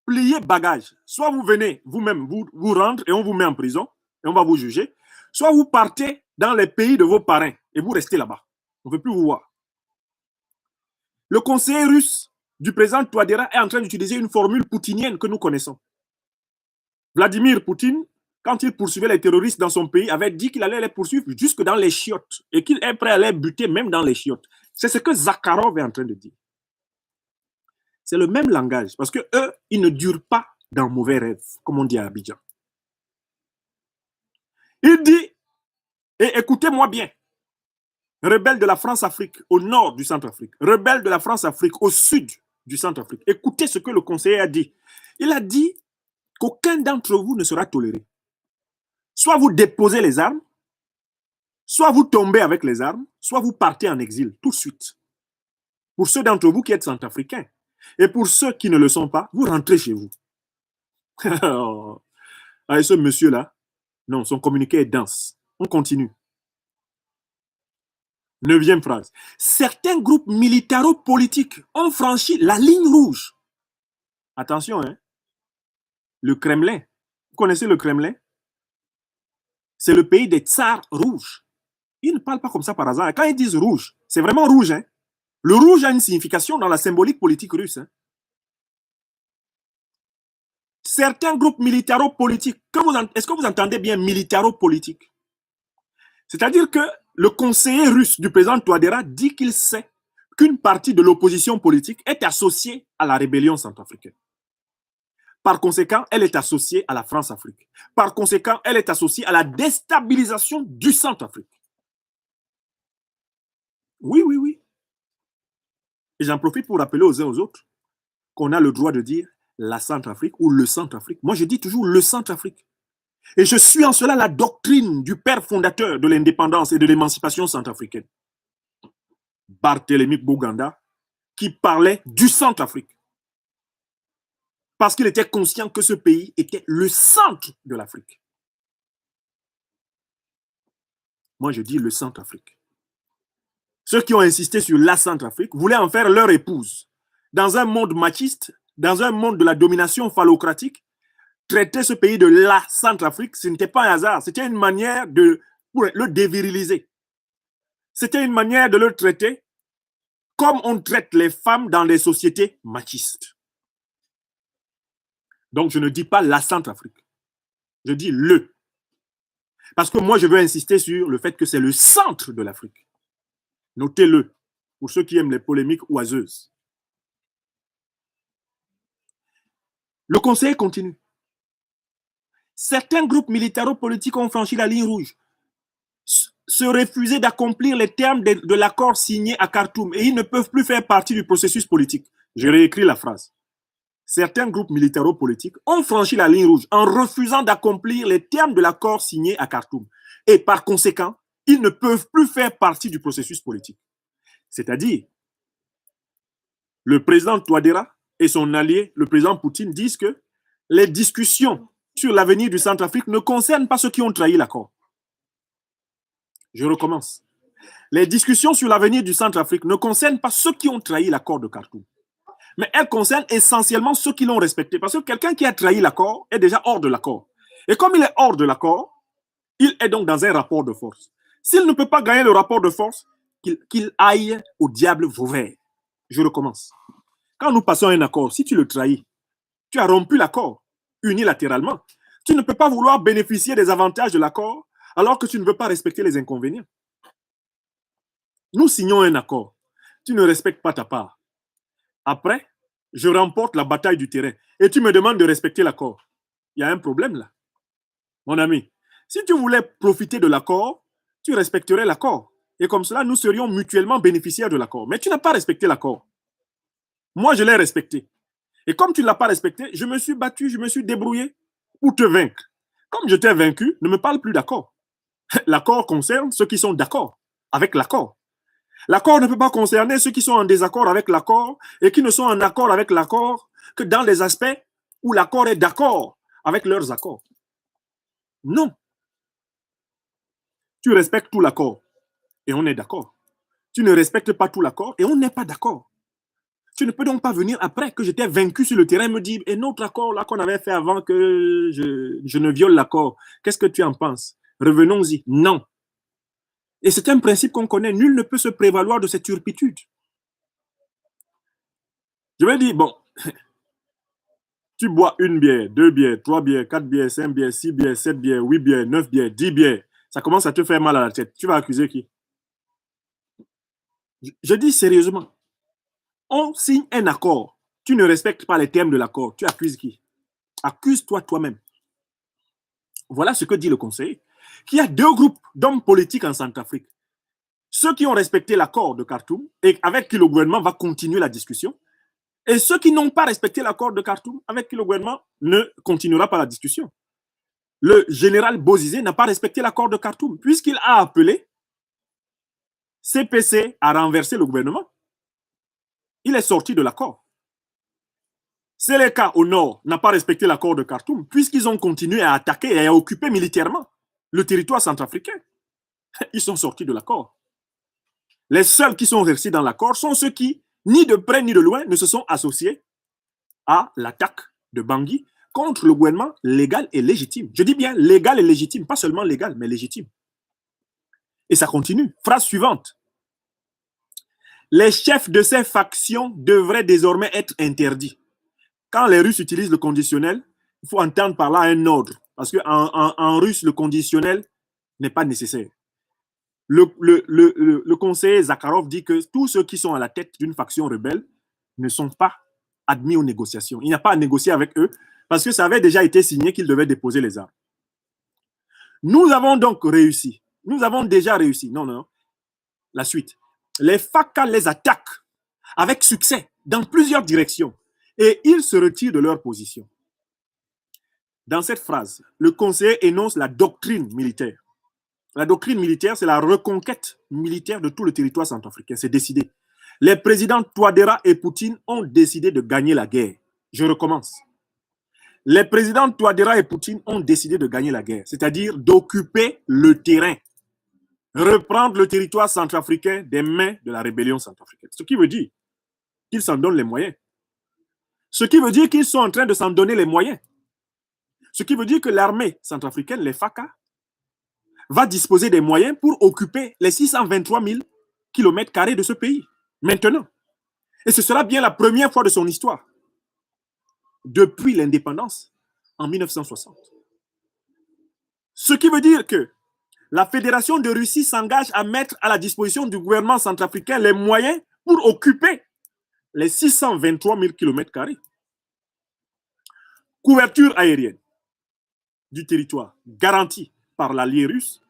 Pliez bagage. Soit vous venez vous-même vous rendre et on vous met en prison et on va vous juger. Soit vous partez dans les pays de vos parrains et vous restez là-bas. On ne veut plus vous voir. Le conseiller russe du président Touadéra est en train d'utiliser une formule poutinienne que nous connaissons. Vladimir Poutine, quand il poursuivait les terroristes dans son pays, avait dit qu'il allait les poursuivre jusque dans les chiottes et qu'il est prêt à les buter même dans les chiottes. C'est ce que Zakharov est en train de dire. C'est le même langage parce que eux, ils ne durent pas dans mauvais rêves, comme on dit à Abidjan. Il dit, et écoutez-moi bien, rebelles de la France-Afrique au nord du Centrafrique, rebelles de la France-Afrique au sud du Centrafrique. Écoutez ce que le conseiller a dit. Il a dit qu'aucun d'entre vous ne sera toléré. Soit vous déposez les armes, soit vous tombez avec les armes, soit vous partez en exil tout de suite. Pour ceux d'entre vous qui êtes centrafricains, et pour ceux qui ne le sont pas, vous rentrez chez vous. Avec ce monsieur-là, non, son communiqué est dense. On continue. 9e phrase. Certains groupes militaro-politiques ont franchi la ligne rouge. Attention, hein. Le Kremlin. Vous connaissez le Kremlin? C'est le pays des tsars rouges. Ils ne parlent pas comme ça par hasard. Quand ils disent rouge, c'est vraiment rouge. Hein? Le rouge a une signification dans la symbolique politique russe. Hein? Certains groupes militaro-politiques, est-ce que vous entendez bien militaro-politique? C'est-à-dire que le conseiller russe du président Touadéra dit qu'il sait qu'une partie de l'opposition politique est associée à la rébellion centrafricaine. Par conséquent, elle est associée à la France-Afrique. Par conséquent, elle est associée à la déstabilisation du Centrafrique. Oui, oui, oui. Et j'en profite pour rappeler aux uns aux autres qu'on a le droit de dire la Centrafrique ou le Centrafrique. Moi, je dis toujours le Centrafrique. Et je suis en cela la doctrine du père fondateur de l'indépendance et de l'émancipation centrafricaine, Barthélemy Boganda, qui parlait du Centrafrique. Parce qu'il était conscient que ce pays était le centre de l'Afrique. Moi, je dis le Centrafrique. Ceux qui ont insisté sur la Centrafrique voulaient en faire leur épouse. Dans un monde machiste, dans un monde de la domination phallocratique, traiter ce pays de la Centrafrique, ce n'était pas un hasard. C'était une manière de le déviriliser. C'était une manière de le traiter comme on traite les femmes dans les sociétés machistes. Donc, je ne dis pas la Centrafrique. Je dis le. Parce que moi, je veux insister sur le fait que c'est le centre de l'Afrique. Notez-le, pour ceux qui aiment les polémiques oiseuses. Le conseil continue. Certains groupes militaro-politiques ont franchi la ligne rouge, se refusaient d'accomplir les termes de l'accord signé à Khartoum et ils ne peuvent plus faire partie du processus politique. Je réécris la phrase. Certains groupes militaro-politiques ont franchi la ligne rouge en refusant d'accomplir les termes de l'accord signé à Khartoum. Et par conséquent, ils ne peuvent plus faire partie du processus politique. C'est-à-dire, le président Touadéra et son allié, le président Poutine, disent que les discussions sur l'avenir du Centrafrique ne concernent pas ceux qui ont trahi l'accord. Je recommence. Les discussions sur l'avenir du Centrafrique ne concernent pas ceux qui ont trahi l'accord de Khartoum. Mais elles concernent essentiellement ceux qui l'ont respecté. Parce que quelqu'un qui a trahi l'accord est déjà hors de l'accord. Et comme il est hors de l'accord, il est donc dans un rapport de force. S'il ne peut pas gagner le rapport de force, qu'il aille au diable vauvert. Je recommence. Quand nous passons un accord, si tu le trahis, tu as rompu l'accord unilatéralement. Tu ne peux pas vouloir bénéficier des avantages de l'accord alors que tu ne veux pas respecter les inconvénients. Nous signons un accord. Tu ne respectes pas ta part. Après, je remporte la bataille du terrain et tu me demandes de respecter l'accord. Il y a un problème là. Mon ami, si tu voulais profiter de l'accord, tu respecterais l'accord. Et comme cela, nous serions mutuellement bénéficiaires de l'accord. Mais tu n'as pas respecté l'accord. Moi, je l'ai respecté. Et comme tu ne l'as pas respecté, je me suis battu, je me suis débrouillé pour te vaincre. Comme je t'ai vaincu, ne me parle plus d'accord. L'accord concerne ceux qui sont d'accord avec l'accord. L'accord ne peut pas concerner ceux qui sont en désaccord avec l'accord et qui ne sont en accord avec l'accord que dans les aspects où l'accord est d'accord avec leurs accords. Non. Tu respectes tout l'accord et on est d'accord. Tu ne respectes pas tout l'accord et on n'est pas d'accord. Tu ne peux donc pas venir après que j'étais vaincu sur le terrain et me dire, et notre accord là qu'on avait fait avant que je ne viole l'accord, qu'est-ce que tu en penses? Revenons-y. Non. Et c'est un principe qu'on connaît. Nul ne peut se prévaloir de cette turpitude. Je vais dire, bon, tu bois une bière, deux bières, trois bières, quatre bières, cinq bières, six bières, sept bières, huit bières, neuf bières, 10 bières. Ça commence à te faire mal à la tête. Tu vas accuser qui? Je dis sérieusement. On signe un accord. Tu ne respectes pas les termes de l'accord. Tu accuses qui? Accuse-toi toi-même. Voilà ce que dit le conseiller. Qu'il y a deux groupes d'hommes politiques en Centrafrique. Ceux qui ont respecté l'accord de Khartoum et avec qui le gouvernement va continuer la discussion, et ceux qui n'ont pas respecté l'accord de Khartoum avec qui le gouvernement ne continuera pas la discussion. Le général Bozizé n'a pas respecté l'accord de Khartoum puisqu'il a appelé CPC à renverser le gouvernement. Il est sorti de l'accord. Seleka au nord n'a pas respecté l'accord de Khartoum puisqu'ils ont continué à attaquer et à occuper militairement le territoire centrafricain. Ils sont sortis de l'accord. Les seuls qui sont restés dans l'accord sont ceux qui, ni de près ni de loin, ne se sont associés à l'attaque de Bangui contre le gouvernement légal et légitime. Je dis bien légal et légitime, pas seulement légal, mais légitime. Et ça continue. Phrase suivante. Les chefs de ces factions devraient désormais être interdits. Quand les Russes utilisent le conditionnel, il faut entendre par là un ordre. Parce qu'en russe, le conditionnel n'est pas nécessaire. Le conseiller Zakharov dit que tous ceux qui sont à la tête d'une faction rebelle ne sont pas admis aux négociations. Il n'y a pas à négocier avec eux parce que ça avait déjà été signé qu'ils devaient déposer les armes. Nous avons donc réussi. Nous avons déjà réussi. Non, non. La suite. Les FACA les attaquent avec succès dans plusieurs directions et ils se retirent de leur position. Dans cette phrase, le conseiller énonce la doctrine militaire. La doctrine militaire, c'est la reconquête militaire de tout le territoire centrafricain. C'est décidé. Les présidents Touadéra et Poutine ont décidé de gagner la guerre. Je recommence. Les présidents Touadéra et Poutine ont décidé de gagner la guerre, c'est-à-dire d'occuper le terrain, reprendre le territoire centrafricain des mains de la rébellion centrafricaine. Ce qui veut dire qu'ils s'en donnent les moyens. Ce qui veut dire qu'ils sont en train de s'en donner les moyens. Ce qui veut dire que l'armée centrafricaine, les FACA, va disposer des moyens pour occuper les 623 000 km² de ce pays, maintenant. Et ce sera bien la première fois de son histoire, depuis l'indépendance, en 1960. Ce qui veut dire que la Fédération de Russie s'engage à mettre à la disposition du gouvernement centrafricain les moyens pour occuper les 623 000 km². Couverture aérienne du territoire garantie par l'allié russe,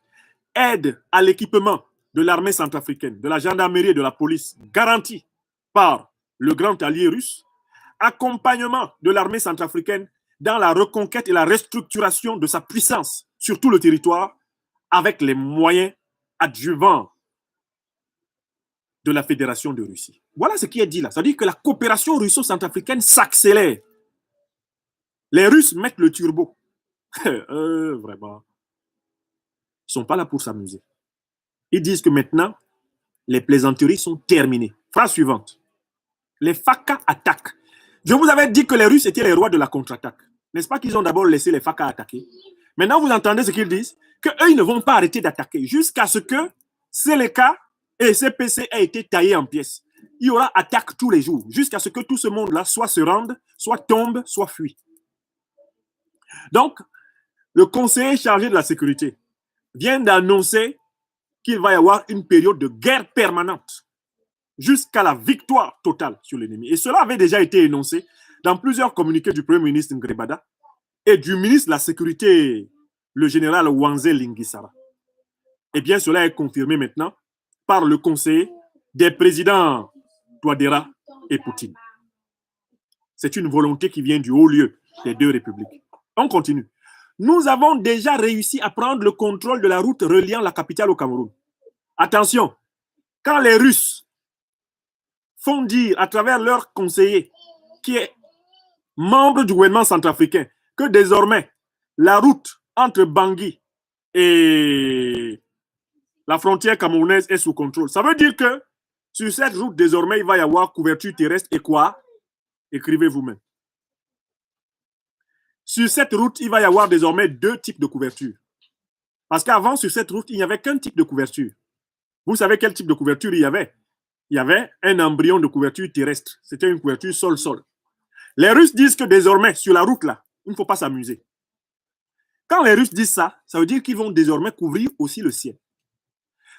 aide à l'équipement de l'armée centrafricaine, de la gendarmerie et de la police, garantie par le grand allié russe, accompagnement de l'armée centrafricaine dans la reconquête et la restructuration de sa puissance sur tout le territoire avec les moyens adjuvants de la Fédération de Russie. Voilà ce qui est dit là. Ça veut dire que la coopération russo-centrafricaine s'accélère. Les Russes mettent le turbo. Vraiment. Ils ne sont pas là pour s'amuser. Ils disent que maintenant, les plaisanteries sont terminées. Phrase suivante. Les FACA attaquent. Je vous avais dit que les Russes étaient les rois de la contre-attaque. N'est-ce pas qu'ils ont d'abord laissé les FACA attaquer? Maintenant, vous entendez ce qu'ils disent? Qu'eux, ils ne vont pas arrêter d'attaquer jusqu'à ce que Seleka et CPC aient été taillés en pièces. Il y aura attaque tous les jours, jusqu'à ce que tout ce monde-là soit se rende, soit tombe, soit fuit. Donc, le conseiller chargé de la sécurité vient d'annoncer qu'il va y avoir une période de guerre permanente jusqu'à la victoire totale sur l'ennemi. Et cela avait déjà été énoncé dans plusieurs communiqués du Premier ministre Ngrebada et du ministre de la Sécurité, le général Wanze Lingisara. Eh bien, cela est confirmé maintenant par le conseiller des présidents Touadéra et Poutine. C'est une volonté qui vient du haut lieu des deux républiques. On continue. Nous avons déjà réussi à prendre le contrôle de la route reliant la capitale au Cameroun. Attention, quand les Russes font dire à travers leur conseiller, qui est membre du gouvernement centrafricain, que désormais, la route entre Bangui et la frontière camerounaise est sous contrôle. Ça veut dire que sur cette route, désormais, il va y avoir couverture terrestre et quoi? Écrivez vous-même. Sur cette route, il va y avoir désormais 2 types de couverture. Parce qu'avant, sur cette route, il n'y avait qu'un type de couverture. Vous savez quel type de couverture il y avait? Il y avait un embryon de couverture terrestre. C'était une couverture sol-sol. Les Russes disent que désormais, sur la route là, il ne faut pas s'amuser. Quand les Russes disent ça, ça veut dire qu'ils vont désormais couvrir aussi le ciel.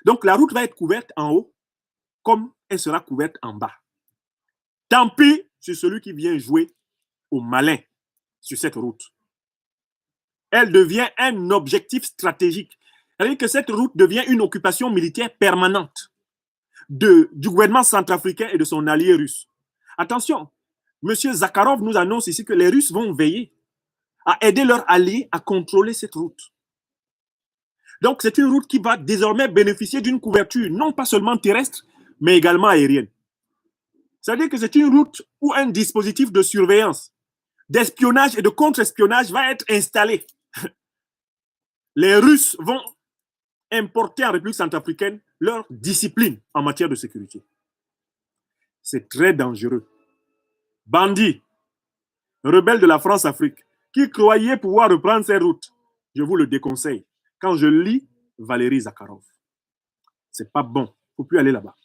Donc la route va être couverte en haut, comme elle sera couverte en bas. Tant pis sur celui qui vient jouer au malin sur cette route. Elle devient un objectif stratégique. C'est-à-dire que cette route devient une occupation militaire permanente du gouvernement centrafricain et de son allié russe. Attention, M. Zakharov nous annonce ici que les Russes vont veiller à aider leurs alliés à contrôler cette route. Donc, c'est une route qui va désormais bénéficier d'une couverture non pas seulement terrestre, mais également aérienne. C'est-à-dire que c'est une route où un dispositif de surveillance, d'espionnage et de contre-espionnage va être installé. Les Russes vont importer en République centrafricaine leur discipline en matière de sécurité. C'est très dangereux. Bandits, rebelles de la France-Afrique, qui croyaient pouvoir reprendre ces routes, je vous le déconseille. Quand je lis Valérie Zakharov, c'est pas bon. Il ne faut plus aller là-bas.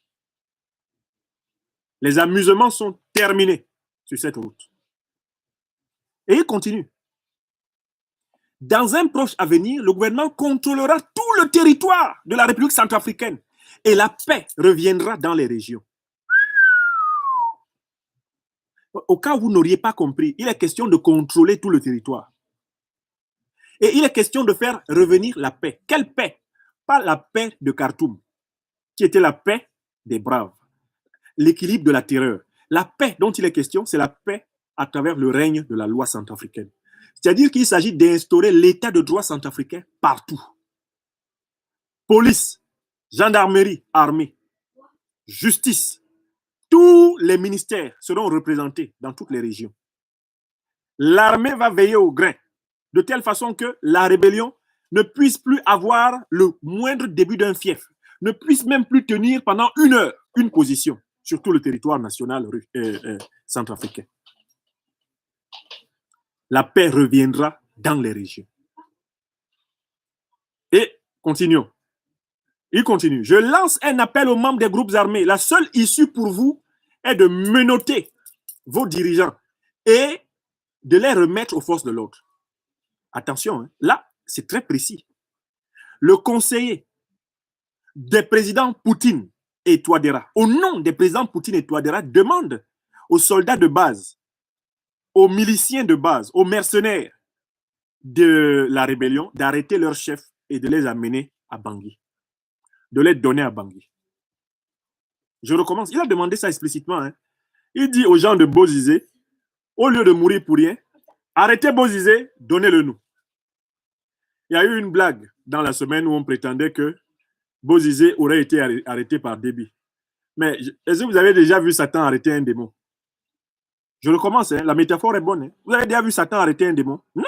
Les amusements sont terminés sur cette route. Et il continue. Dans un proche avenir, le gouvernement contrôlera tout le territoire de la République centrafricaine et la paix reviendra dans les régions. Au cas où vous n'auriez pas compris, il est question de contrôler tout le territoire. Et il est question de faire revenir la paix. Quelle paix? Pas la paix de Khartoum, qui était la paix des braves, l'équilibre de la terreur. La paix dont il est question, c'est la paix à travers le règne de la loi centrafricaine. C'est-à-dire qu'il s'agit d'instaurer l'état de droit centrafricain partout. Police, gendarmerie, armée, justice, tous les ministères seront représentés dans toutes les régions. L'armée va veiller au grain, de telle façon que la rébellion ne puisse plus avoir le moindre début d'un fief, ne puisse même plus tenir pendant 1 heure une position sur tout le territoire national centrafricain. La paix reviendra dans les régions. Et continuons. Il continue. Je lance un appel aux membres des groupes armés. La seule issue pour vous est de menotter vos dirigeants et de les remettre aux forces de l'ordre. Attention, hein, là, c'est très précis. Le conseiller des présidents Poutine et Touadéra, au nom des présidents Poutine et Touadéra, demande aux soldats de base, aux miliciens de base, aux mercenaires de la rébellion d'arrêter leurs chefs et de les amener à Bangui, de les donner à Bangui. Je recommence. Il a demandé ça explicitement. Hein. Il dit aux gens de Bozizé, au lieu de mourir pour rien, arrêtez Bozizé, donnez-le nous. Il y a eu une blague dans la semaine où on prétendait que Bozizé aurait été arrêté par Déby. Mais est-ce que vous avez déjà vu Satan arrêter un démon? Je recommence, hein, la métaphore est bonne. Hein. Vous avez déjà vu Satan arrêter un démon? Non.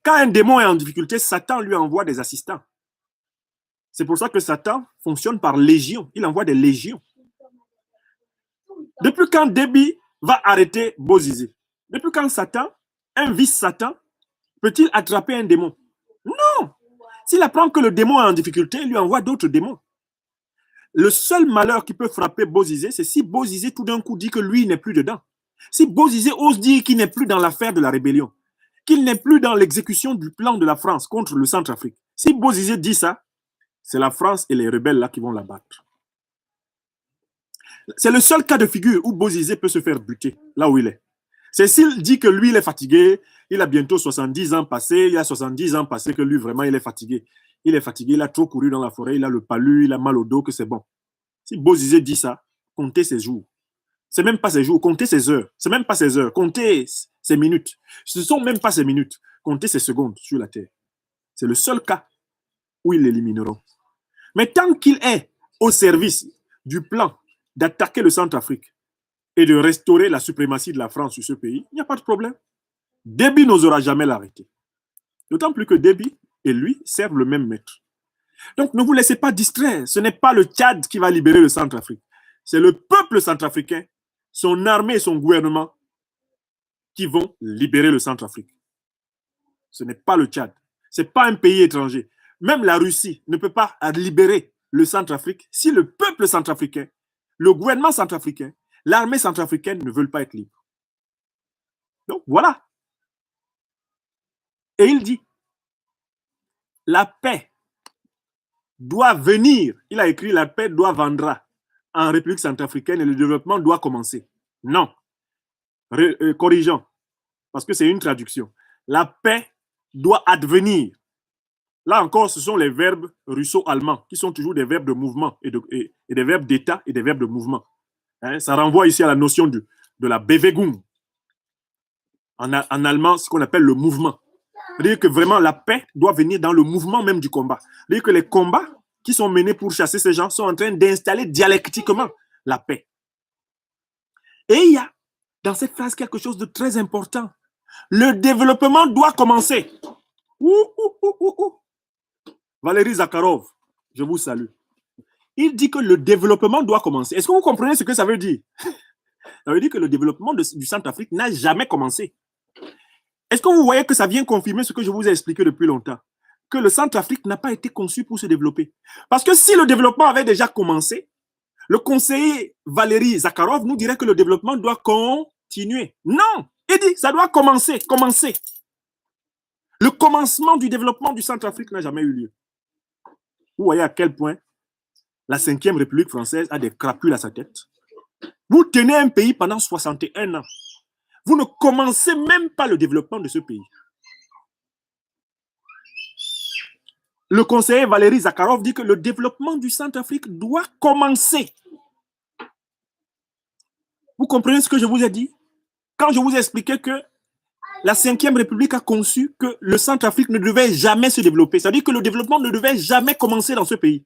Quand un démon est en difficulté, Satan lui envoie des assistants. C'est pour ça que Satan fonctionne par légion. Il envoie des légions. Depuis quand Déby va arrêter Bozizé? Depuis quand Satan, un vice-Satan, peut-il attraper un démon? Non. S'il apprend que le démon est en difficulté, il lui envoie d'autres démons. Le seul malheur qui peut frapper Bozizé, c'est si Bozizé tout d'un coup dit que lui n'est plus dedans. Si Bozizé ose dire qu'il n'est plus dans l'affaire de la rébellion, qu'il n'est plus dans l'exécution du plan de la France contre le Centrafrique. Si Bozizé dit ça, c'est la France et les rebelles là qui vont l'abattre. C'est le seul cas de figure où Bozizé peut se faire buter, là où il est. C'est s'il dit que lui, il est fatigué, il a bientôt 70 ans passés, il a 70 ans passés que lui, vraiment, il est fatigué. Il est fatigué, il a trop couru dans la forêt, il a le palu, il a mal au dos, que c'est bon. Si Bozizé dit ça, comptez ses jours. C'est même pas ses jours, comptez ses heures. C'est même pas ses heures, comptez ses minutes. Ce ne sont même pas ses minutes. compter ses secondes sur la terre. C'est le seul cas où ils l'élimineront. Mais tant qu'il est au service du plan d'attaquer le Centrafrique et de restaurer la suprématie de la France sur ce pays, il n'y a pas de problème. Déby n'osera jamais l'arrêter. D'autant plus que Déby et lui servent le même maître. Donc ne vous laissez pas distraire. Ce n'est pas le Tchad qui va libérer le Centrafrique. C'est le peuple centrafricain, son armée et son gouvernement qui vont libérer le Centrafrique. Ce n'est pas le Tchad. Ce n'est pas un pays étranger. Même la Russie ne peut pas libérer le Centrafrique si le peuple centrafricain, le gouvernement centrafricain, l'armée centrafricaine ne veulent pas être libres. Donc voilà. Et il dit, la paix doit venir. Il a écrit, la paix doit vendra en République centrafricaine et le développement doit commencer. Non. Corrigeons, parce que c'est une traduction. La paix doit advenir. Là encore, ce sont les verbes russo-allemands qui sont toujours des verbes de mouvement et des verbes d'état et des verbes de mouvement. Hein, ça renvoie ici à la notion de la Bewegung. En allemand, ce qu'on appelle le mouvement. C'est-à-dire que vraiment la paix doit venir dans le mouvement même du combat. C'est-à-dire que les combats qui sont menés pour chasser ces gens sont en train d'installer dialectiquement la paix. Et il y a dans cette phrase quelque chose de très important. Le développement doit commencer. Valérie Zakharov, je vous salue. Il dit que le développement doit commencer. Est-ce que vous comprenez ce que ça veut dire? Ça veut dire que le développement du Centrafrique n'a jamais commencé. Est-ce que vous voyez que ça vient confirmer ce que je vous ai expliqué depuis longtemps? Que le Centrafrique n'a pas été conçu pour se développer. Parce que si le développement avait déjà commencé, le conseiller Valérie Zakharov nous dirait que le développement doit continuer. Non! Il dit ça doit commencer. Le commencement du développement du Centrafrique n'a jamais eu lieu. Vous voyez à quel point la 5e République française a des crapules à sa tête. Vous tenez un pays pendant 61 ans. Vous ne commencez même pas le développement de ce pays. Le conseiller Valérie Zakharov dit que le développement du Centrafrique doit commencer. Vous comprenez ce que je vous ai dit? Quand je vous ai expliqué que la 5e République a conçu que le Centrafrique ne devait jamais se développer, c'est-à-dire que le développement ne devait jamais commencer dans ce pays.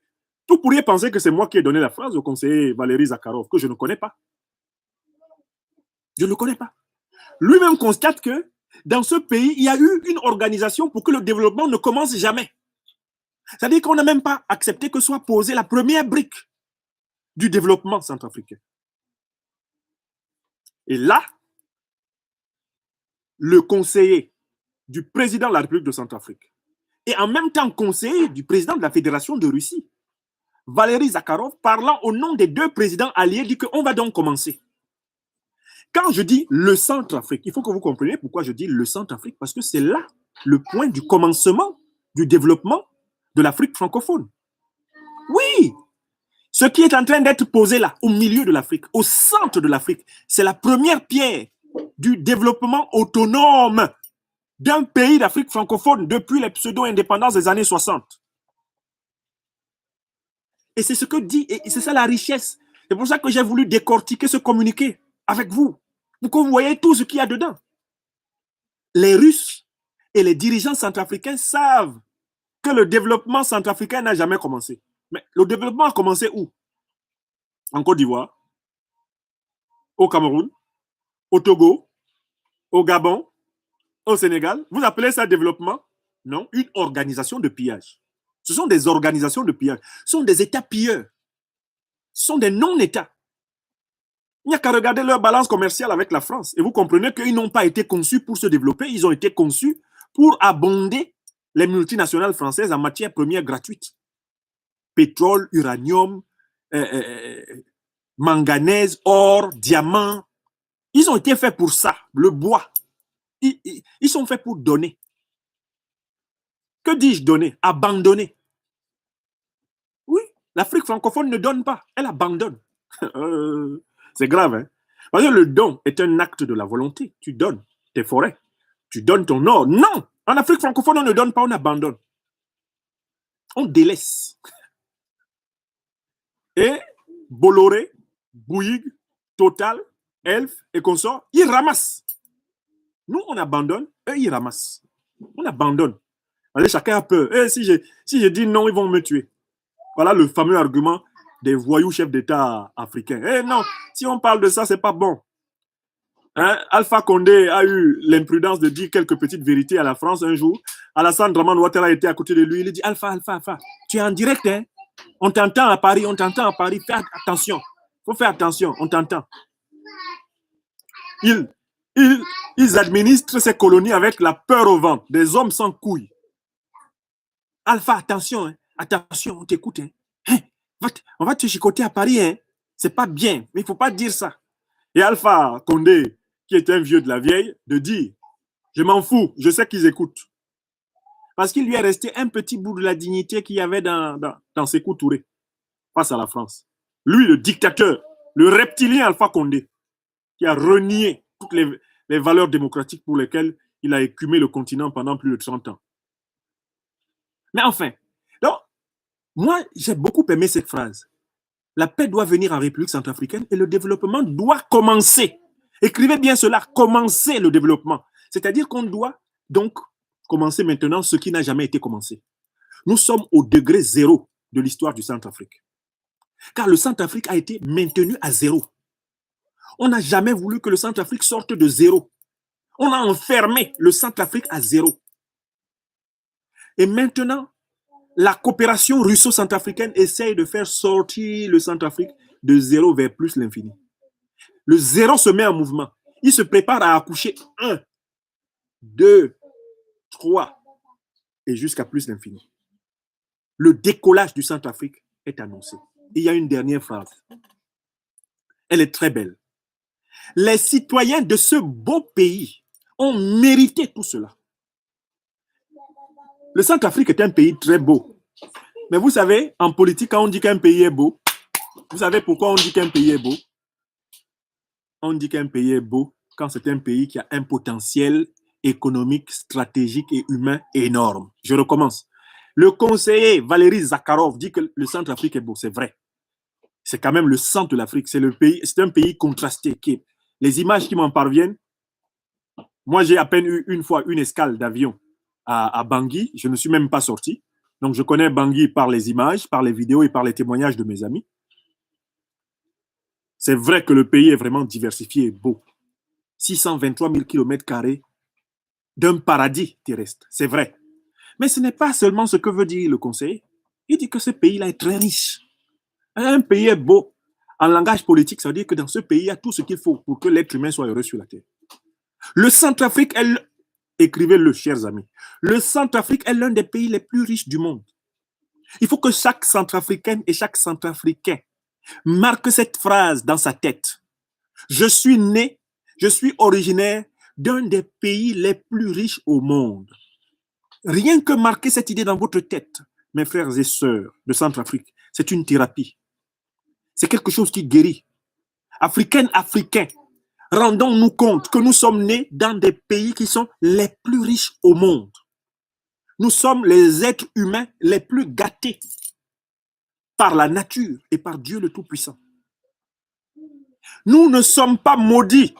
Vous pourriez penser que c'est moi qui ai donné la phrase au conseiller Valérie Zakharov, que je ne connais pas. Je ne le connais pas. Lui-même constate que dans ce pays, il y a eu une organisation pour que le développement ne commence jamais. C'est-à-dire qu'on n'a même pas accepté que soit posée la première brique du développement centrafricain. Et là, le conseiller du président de la République de Centrafrique et en même temps conseiller du président de la Fédération de Russie, Valérie Zakharov, parlant au nom des 2 présidents alliés, dit qu'on va donc commencer. Quand je dis le Centrafrique, il faut que vous compreniez pourquoi je dis le Centrafrique, parce que c'est là le point du commencement du développement de l'Afrique francophone. Oui, ce qui est en train d'être posé là, au milieu de l'Afrique, au centre de l'Afrique, c'est la première pierre du développement autonome d'un pays d'Afrique francophone depuis les pseudo-indépendances des années 60. Et c'est ce que dit, et c'est ça la richesse. C'est pour ça que j'ai voulu décortiquer ce communiqué avec vous, pour que vous voyez tout ce qu'il y a dedans. Les Russes et les dirigeants centrafricains savent que le développement centrafricain n'a jamais commencé. Mais le développement a commencé où? En Côte d'Ivoire, au Cameroun, au Togo, au Gabon, au Sénégal. Vous appelez ça développement? Non, une organisation de pillage. Ce sont des organisations de pillage. Ce sont des États pilleurs. Ce sont des non-États. Il n'y a qu'à regarder leur balance commerciale avec la France. Et vous comprenez qu'ils n'ont pas été conçus pour se développer. Ils ont été conçus pour abonder les multinationales françaises en matières premières gratuites. Pétrole, uranium, manganèse, or, diamant. Ils ont été faits pour ça. Le bois. Ils sont faits pour donner. Que dis-je donner? Abandonner. Oui, l'Afrique francophone ne donne pas. Elle abandonne. C'est grave, hein? Parce que le don est un acte de la volonté. Tu donnes tes forêts. Tu donnes ton or. Non! En Afrique francophone, on ne donne pas, on abandonne. On délaisse. Et Bolloré, Bouygues, Total, Elf et consorts, ils ramassent. Nous, on abandonne, eux, ils ramassent. On abandonne. Allez, chacun a peur. Et si je dis non, ils vont me tuer. Voilà le fameux argument des voyous chefs d'État africains. Eh non, si on parle de ça, c'est pas bon. Hein? Alpha Condé a eu l'imprudence de dire quelques petites vérités à la France un jour. Alassane Draman Ouattara était à côté de lui. Il dit Alpha, tu es en direct, hein? On t'entend à Paris, Fais attention. Il faut faire attention, on t'entend. Ils administrent ces colonies avec la peur au ventre, des hommes sans couilles. Alpha, attention, hein? Attention, on t'écoute. Hein? On va te chicoter à Paris, hein? C'est pas bien, mais il ne faut pas dire ça. Et Alpha Condé, qui est un vieux de la vieille, de dire, je m'en fous, je sais qu'ils écoutent. Parce qu'il lui est resté un petit bout de la dignité qu'il y avait dans Sékou Touré, face à la France. Lui, le dictateur, le reptilien Alpha Condé, qui a renié toutes les valeurs démocratiques pour lesquelles il a écumé le continent pendant plus de 30 ans. Mais enfin, donc, moi, j'ai beaucoup aimé cette phrase. La paix doit venir en République centrafricaine et le développement doit commencer. Écrivez bien cela, commencer le développement. C'est-à-dire qu'on doit donc commencer maintenant ce qui n'a jamais été commencé. Nous sommes au degré zéro de l'histoire du Centrafrique. Car le Centrafrique a été maintenu à zéro. On n'a jamais voulu que le Centrafrique sorte de zéro. On a enfermé le Centrafrique à zéro. Et maintenant, la coopération russo-centrafricaine essaye de faire sortir le Centrafrique de zéro vers plus l'infini. Le zéro se met en mouvement. Il se prépare à accoucher 1, 2, 3 et jusqu'à plus l'infini. Le décollage du Centrafrique est annoncé. Et il y a une dernière phrase. Elle est très belle. Les citoyens de ce beau pays ont mérité tout cela. Le Centrafrique est un pays très beau. Mais vous savez, en politique, quand on dit qu'un pays est beau, vous savez pourquoi on dit qu'un pays est beau? On dit qu'un pays est beau quand c'est un pays qui a un potentiel économique, stratégique et humain énorme. Je recommence. Le conseiller Valéry Zakharov dit que le Centrafrique est beau. C'est vrai. C'est quand même le centre de l'Afrique. C'est un pays contrasté. Les images qui m'en parviennent, moi j'ai à peine eu une fois une escale d'avion à Bangui. Je ne suis même pas sorti. Donc je connais Bangui par les images, par les vidéos et par les témoignages de mes amis. C'est vrai que le pays est vraiment diversifié et beau. 623 000 km² d'un paradis terrestre. C'est vrai. Mais ce n'est pas seulement ce que veut dire le conseiller. Il dit que ce pays-là est très riche. Un pays est beau. En langage politique, ça veut dire que dans ce pays, il y a tout ce qu'il faut pour que l'être humain soit heureux sur la terre. Le Centrafrique, écrivez-le, chers amis, le Centrafrique est l'un des pays les plus riches du monde. Il faut que chaque Centrafricaine et chaque Centrafricain marque cette phrase dans sa tête. Je suis originaire d'un des pays les plus riches au monde. Rien que marquer cette idée dans votre tête, mes frères et sœurs de Centrafrique, c'est une thérapie. C'est quelque chose qui guérit. Africaines, Africains, rendons-nous compte que nous sommes nés dans des pays qui sont les plus riches au monde. Nous sommes les êtres humains les plus gâtés par la nature et par Dieu le Tout-Puissant. Nous ne sommes pas maudits.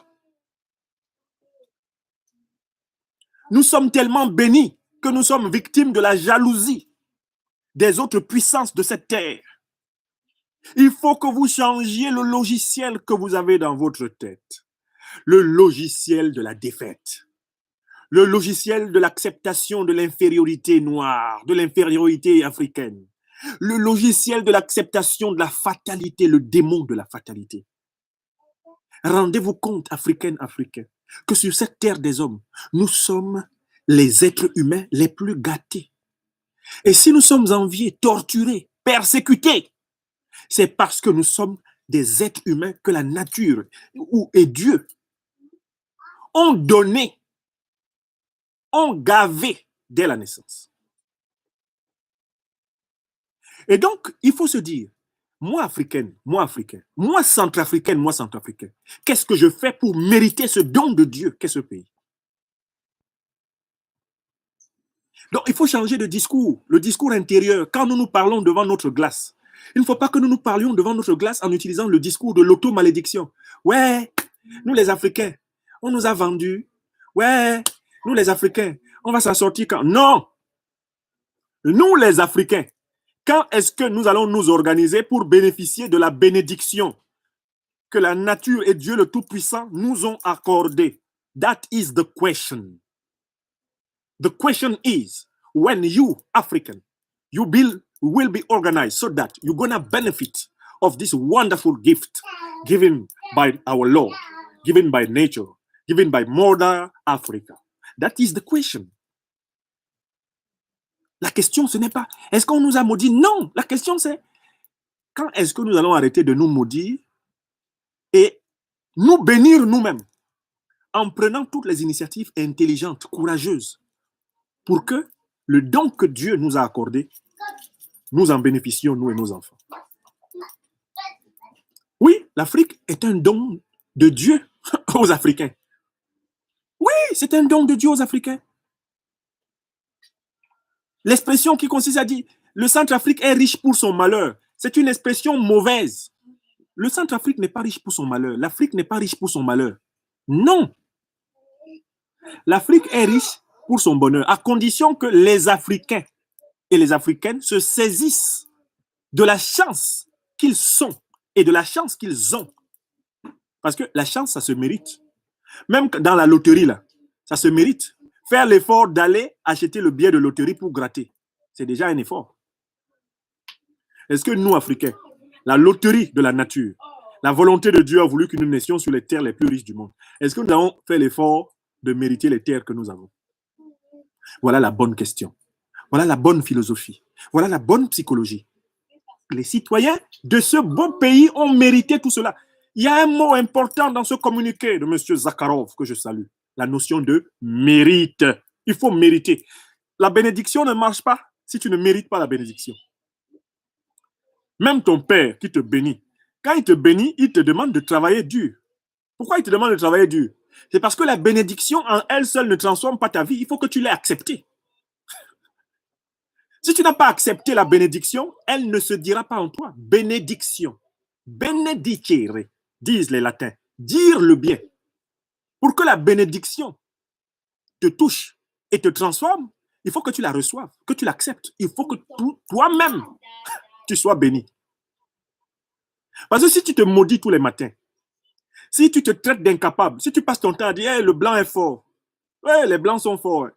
Nous sommes tellement bénis que nous sommes victimes de la jalousie des autres puissances de cette terre. Il faut que vous changiez le logiciel que vous avez dans votre tête. Le logiciel de la défaite. Le logiciel de l'acceptation de l'infériorité noire, de l'infériorité africaine. Le logiciel de l'acceptation de la fatalité, le démon de la fatalité. Rendez-vous compte, Africaines, Africains, que sur cette terre des hommes, nous sommes les êtres humains les plus gâtés. Et si nous sommes enviés, torturés, persécutés, c'est parce que nous sommes des êtres humains que la nature et Dieu ont donné, ont gavé dès la naissance. Et donc, il faut se dire, moi africaine, moi africain, moi centrafricaine, moi centrafricain, qu'est-ce que je fais pour mériter ce don de Dieu qu'est ce pays? Donc, il faut changer de discours, le discours intérieur. Quand nous nous parlons devant notre glace, il ne faut pas que nous nous parlions devant notre glace en utilisant le discours de l'auto-malédiction. Ouais, nous les Africains, on nous a vendus. Ouais, nous les Africains, On va s'en sortir quand? Non. Nous, les Africains, quand est-ce que nous allons nous organiser pour bénéficier de la bénédiction que la nature et Dieu le Tout-Puissant nous ont accordée? That is the question. The question is, when you, African, you will be organized so that you're going to benefit of this wonderful gift given by our Lord, given by nature, given by Mother Africa. That is the question. La question, ce n'est pas, est-ce qu'on nous a maudit? Non, la question c'est, quand est-ce que nous allons arrêter de nous maudire et nous bénir nous-mêmes en prenant toutes les initiatives intelligentes, courageuses, pour que le don que Dieu nous a accordé, nous en bénéficions, nous et nos enfants. Oui, l'Afrique est un don de Dieu aux Africains. Oui, c'est un don de Dieu aux Africains. L'expression qui consiste à dire « le Centrafrique est riche pour son malheur », c'est une expression mauvaise. Le Centrafrique n'est pas riche pour son malheur. L'Afrique n'est pas riche pour son malheur. Non. L'Afrique est riche pour son bonheur, à condition que les Africains et les Africaines se saisissent de la chance qu'ils sont et de la chance qu'ils ont. Parce que la chance, ça se mérite. Même dans la loterie, là, ça se mérite. Faire l'effort d'aller acheter le billet de loterie pour gratter, c'est déjà un effort. Est-ce que nous, Africains, la loterie de la nature, la volonté de Dieu a voulu que nous naissions sur les terres les plus riches du monde, est-ce que nous avons fait l'effort de mériter les terres que nous avons? Voilà la bonne question. Voilà la bonne philosophie. Voilà la bonne psychologie. Les citoyens de ce beau pays ont mérité tout cela. Il y a un mot important dans ce communiqué de M. Zakharov que je salue. La notion de mérite. Il faut mériter. La bénédiction ne marche pas si tu ne mérites pas la bénédiction. Même ton père qui te bénit, quand il te bénit, il te demande de travailler dur. Pourquoi il te demande de travailler dur? C'est parce que la bénédiction en elle seule ne transforme pas ta vie. Il faut que tu l'aies acceptée. Si tu n'as pas accepté la bénédiction, elle ne se dira pas en toi. Bénédiction. Benedicere, disent les latins. Dire le bien. Pour que la bénédiction te touche et te transforme, il faut que tu la reçoives, que tu l'acceptes. Il faut que toi-même, tu sois béni. Parce que si tu te maudis tous les matins, si tu te traites d'incapable, si tu passes ton temps à dire hey, le blanc est fort, hey, les blancs sont forts,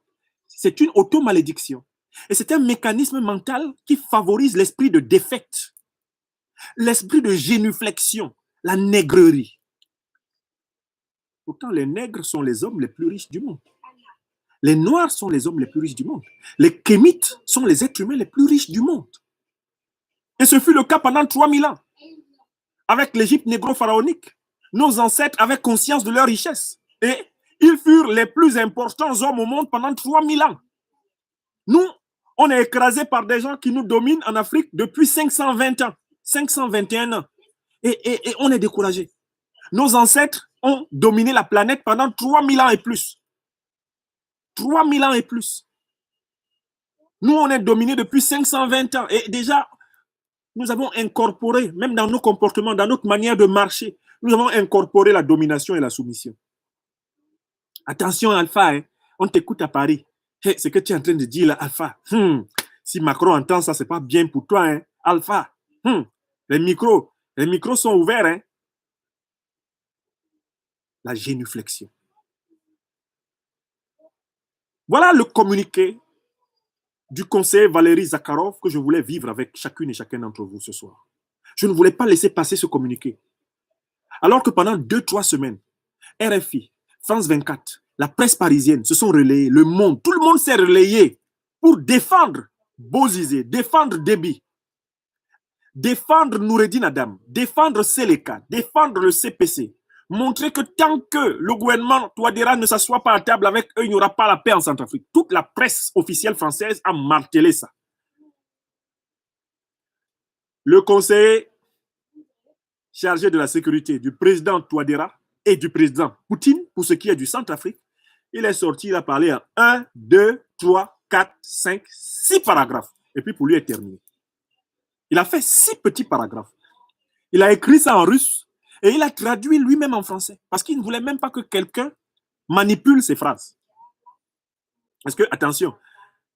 c'est une auto-malédiction. Et c'est un mécanisme mental qui favorise l'esprit de défaite, l'esprit de génuflexion, la nègrerie. Pourtant, les nègres sont les hommes les plus riches du monde. Les noirs sont les hommes les plus riches du monde. Les kémites sont les êtres humains les plus riches du monde. Et ce fut le cas pendant 3000 ans. Avec l'Égypte négro-pharaonique, nos ancêtres avaient conscience de leur richesse. Et ils furent les plus importants hommes au monde pendant 3000 ans. Nous, on est écrasés par des gens qui nous dominent en Afrique depuis 520 ans, 521 ans. Et on est découragés. Nos ancêtres ont dominé la planète pendant 3000 ans et plus. 3000 ans et plus. Nous, on est dominés depuis 520 ans. Et déjà, nous avons incorporé, même dans nos comportements, dans notre manière de marcher, nous avons incorporé la domination et la soumission. Attention, Alpha, hein, on t'écoute à Paris. Hey, ce que tu es en train de dire là, Alpha, si Macron entend ça, c'est pas bien pour toi, hein, Alpha. Les micros sont ouverts. Hein. La génuflexion. Voilà le communiqué du conseiller Valéry Zakharov que je voulais vivre avec chacune et chacun d'entre vous ce soir. Je ne voulais pas laisser passer ce communiqué. Alors que pendant 2-3 semaines, RFI, France 24, la presse parisienne se sont relayés, le monde, tout le monde s'est relayé pour défendre Bozizé, défendre Déby, défendre Noureddin Adam, défendre Seleka, défendre le CPC, montrer que tant que le gouvernement Touadéra ne s'assoit pas à table avec eux, il n'y aura pas la paix en Centrafrique. Toute la presse officielle française a martelé ça. Le conseiller chargé de la sécurité du président Touadéra et du président Poutine, pour ce qui est du Centrafrique, il est sorti, il a parlé en 1, 2, 3, 4, 5, 6 paragraphes. Et puis pour lui, est terminé. Il a fait 6 petits paragraphes. Il a écrit ça en russe et il a traduit lui-même en français parce qu'il ne voulait même pas que quelqu'un manipule ses phrases. Parce que, attention,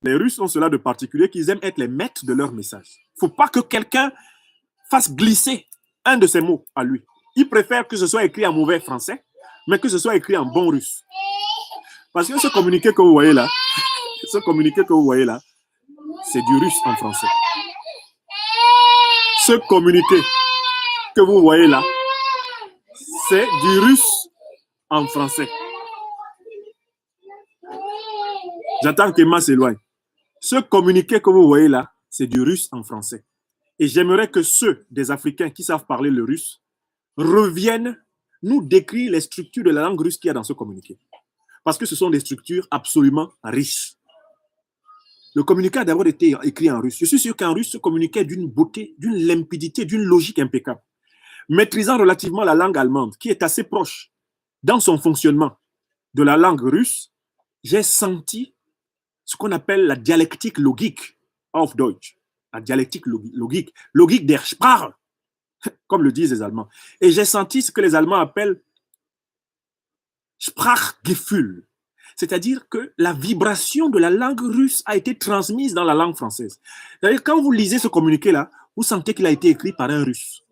les Russes ont cela de particulier qu'ils aiment être les maîtres de leur message. Il ne faut pas que quelqu'un fasse glisser un de ces mots à lui. Il préfère que ce soit écrit en mauvais français, mais que ce soit écrit en bon russe. Parce que ce communiqué que vous voyez là, c'est du russe en français. Ce communiqué que vous voyez là, c'est du russe en français. J'attends qu'Emma s'éloigne. Ce communiqué que vous voyez là, c'est du russe en français. Et j'aimerais que ceux des Africains qui savent parler le russe reviennent nous décrire les structures de la langue russe qu'il y a dans ce communiqué. Parce que ce sont des structures absolument riches. Le communiqué a d'abord été écrit en russe. Je suis sûr qu'en russe, ce communiqué est d'une beauté, d'une limpidité, d'une logique impeccable. Maîtrisant relativement la langue allemande, qui est assez proche dans son fonctionnement de la langue russe, j'ai senti ce qu'on appelle la dialectique logique auf Deutsch. La dialectique logique, logique der Sprache, comme le disent les Allemands. Et j'ai senti ce que les Allemands appellent Sprachgefühl, c'est-à-dire que la vibration de la langue russe a été transmise dans la langue française. C'est-à-dire quand vous lisez ce communiqué-là, vous sentez qu'il a été écrit par un Russe.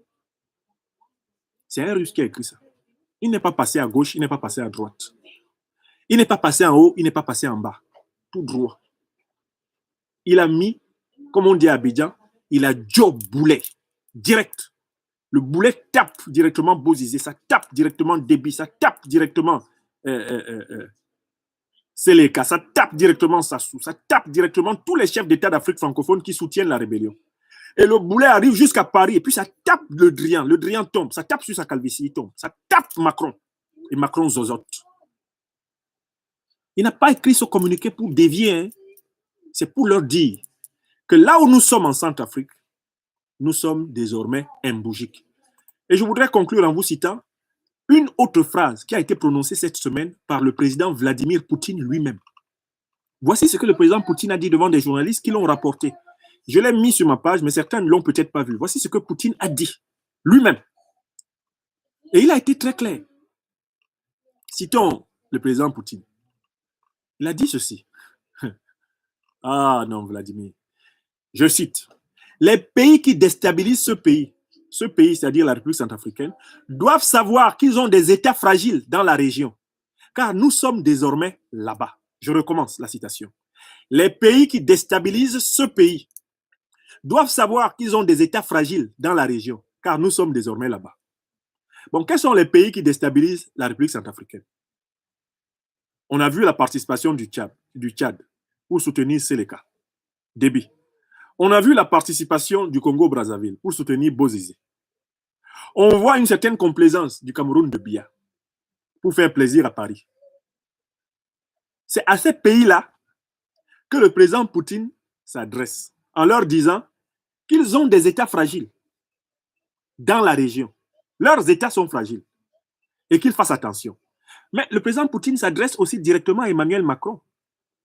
C'est un Russe qui a écrit ça. Il n'est pas passé à gauche, il n'est pas passé à droite. Il n'est pas passé en haut, il n'est pas passé en bas. Tout droit. Il a mis, comme on dit à Abidjan, il a job boulet, direct. Le boulet tape directement Bozizé, ça tape directement Déby, ça tape directement Seleka, ça tape directement Sassou, ça tape directement tous les chefs d'État d'Afrique francophone qui soutiennent la rébellion. Et le boulet arrive jusqu'à Paris, et puis ça tape le Drian tombe, ça tape sur sa calvitie, il tombe, ça tape Macron, et Macron zozote. Il n'a pas écrit ce communiqué pour dévier, hein. C'est pour leur dire que là où nous sommes en Centrafrique, nous sommes désormais imbougiques. Et je voudrais conclure en vous citant une autre phrase qui a été prononcée cette semaine par le président Vladimir Poutine lui-même. Voici ce que le président Poutine a dit devant des journalistes qui l'ont rapporté. Je l'ai mis sur ma page, mais certains ne l'ont peut-être pas vu. Voici ce que Poutine a dit lui-même. Et il a été très clair. Citons le président Poutine. Il a dit ceci. Ah non, Vladimir. Je cite. Les pays qui déstabilisent ce pays, c'est-à-dire la République centrafricaine, doivent savoir qu'ils ont des États fragiles dans la région, car nous sommes désormais là-bas. Je recommence la citation. Les pays qui déstabilisent ce pays doivent savoir qu'ils ont des États fragiles dans la région, car nous sommes désormais là-bas. Bon, quels sont les pays qui déstabilisent la République centrafricaine? On a vu la participation du Tchad pour soutenir Seleka, Déby. On a vu la participation du Congo-Brazzaville pour soutenir Bozizé. On voit une certaine complaisance du Cameroun de Biya pour faire plaisir à Paris. C'est à ces pays-là que le président Poutine s'adresse en leur disant qu'ils ont des États fragiles dans la région. Leurs États sont fragiles et qu'ils fassent attention. Mais le président Poutine s'adresse aussi directement à Emmanuel Macron.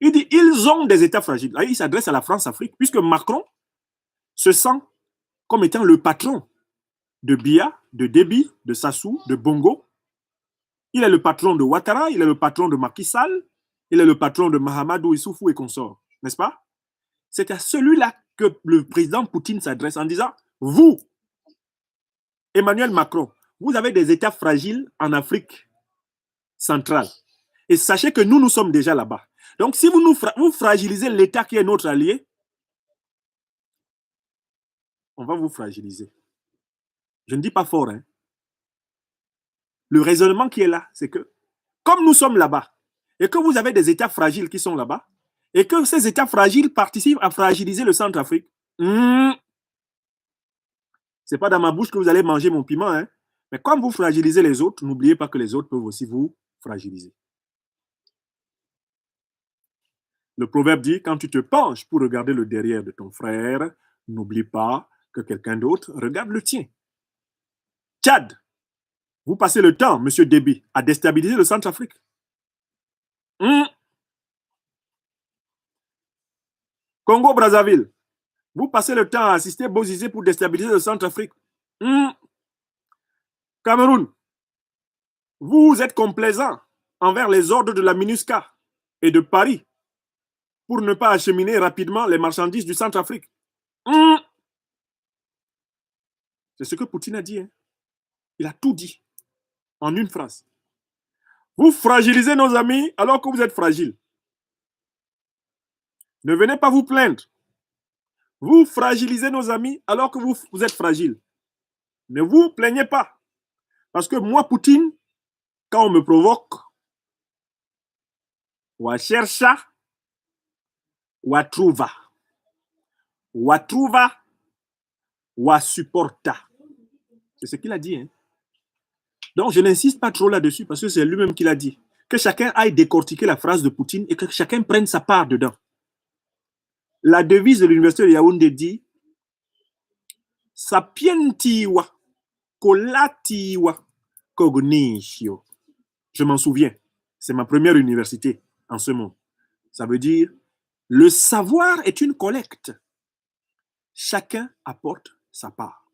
Il dit ils ont des États fragiles. Là, il s'adresse à la France-Afrique puisque Macron se sent comme étant le patron de Biya, de Déby, de Sassou, de Bongo. Il est le patron de Ouattara, il est le patron de Macky Sall, il est le patron de Mahamadou Issoufou et consorts, n'est-ce pas? C'est à celui-là que le président Poutine s'adresse en disant vous, Emmanuel Macron, vous avez des États fragiles en Afrique centrale. Et sachez que nous sommes déjà là-bas. Donc, si vous fragilisez l'État qui est notre allié, on va vous fragiliser. Je ne dis pas fort, hein. Le raisonnement qui est là, c'est que comme nous sommes là-bas et que vous avez des États fragiles qui sont là-bas et que ces États fragiles participent à fragiliser le Centrafrique, c'est pas dans ma bouche que vous allez manger mon piment, hein. Mais comme vous fragilisez les autres, n'oubliez pas que les autres peuvent aussi vous fragiliser. Le proverbe dit, quand tu te penches pour regarder le derrière de ton frère, n'oublie pas que quelqu'un d'autre regarde le tien. Tchad, vous passez le temps, M. Déby, à déstabiliser le Centrafrique. Congo-Brazzaville, vous passez le temps à assister Bozizé pour déstabiliser le Centrafrique. Cameroun, vous êtes complaisant envers les ordres de la MINUSCA et de Paris pour ne pas acheminer rapidement les marchandises du Centrafrique. C'est ce que Poutine a dit. Hein. Il a tout dit en une phrase. Vous fragilisez nos amis alors que vous êtes fragiles. Ne venez pas vous plaindre. Vous fragilisez nos amis alors que vous êtes fragiles. Ne vous plaignez pas. Parce que moi, Poutine, quand on me provoque, wa chercha, wa trouva, wa supporta. C'est ce qu'il a dit. Hein? Donc, je n'insiste pas trop là-dessus parce que c'est lui-même qui l'a dit. Que chacun aille décortiquer la phrase de Poutine et que chacun prenne sa part dedans. La devise de l'université de Yaoundé dit Sapientiwa, colatiwa, cognitio. Je m'en souviens. C'est ma première université en ce monde. Ça veut dire le savoir est une collecte. Chacun apporte sa part.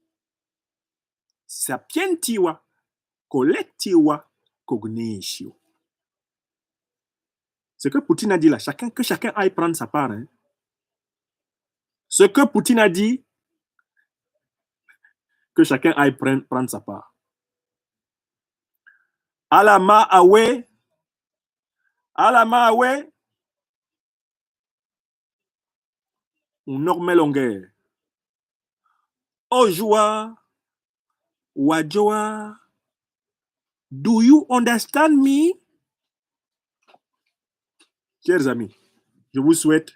Sapientiwa, collectiwa, cognitio. Ce que Poutine a dit là, que chacun aille prendre sa part. Hein. Ce que Poutine a dit, que chacun aille prendre sa part. Alama awe, normal longueur. Ojoa, wajoa, do you understand me? Chers amis, je vous souhaite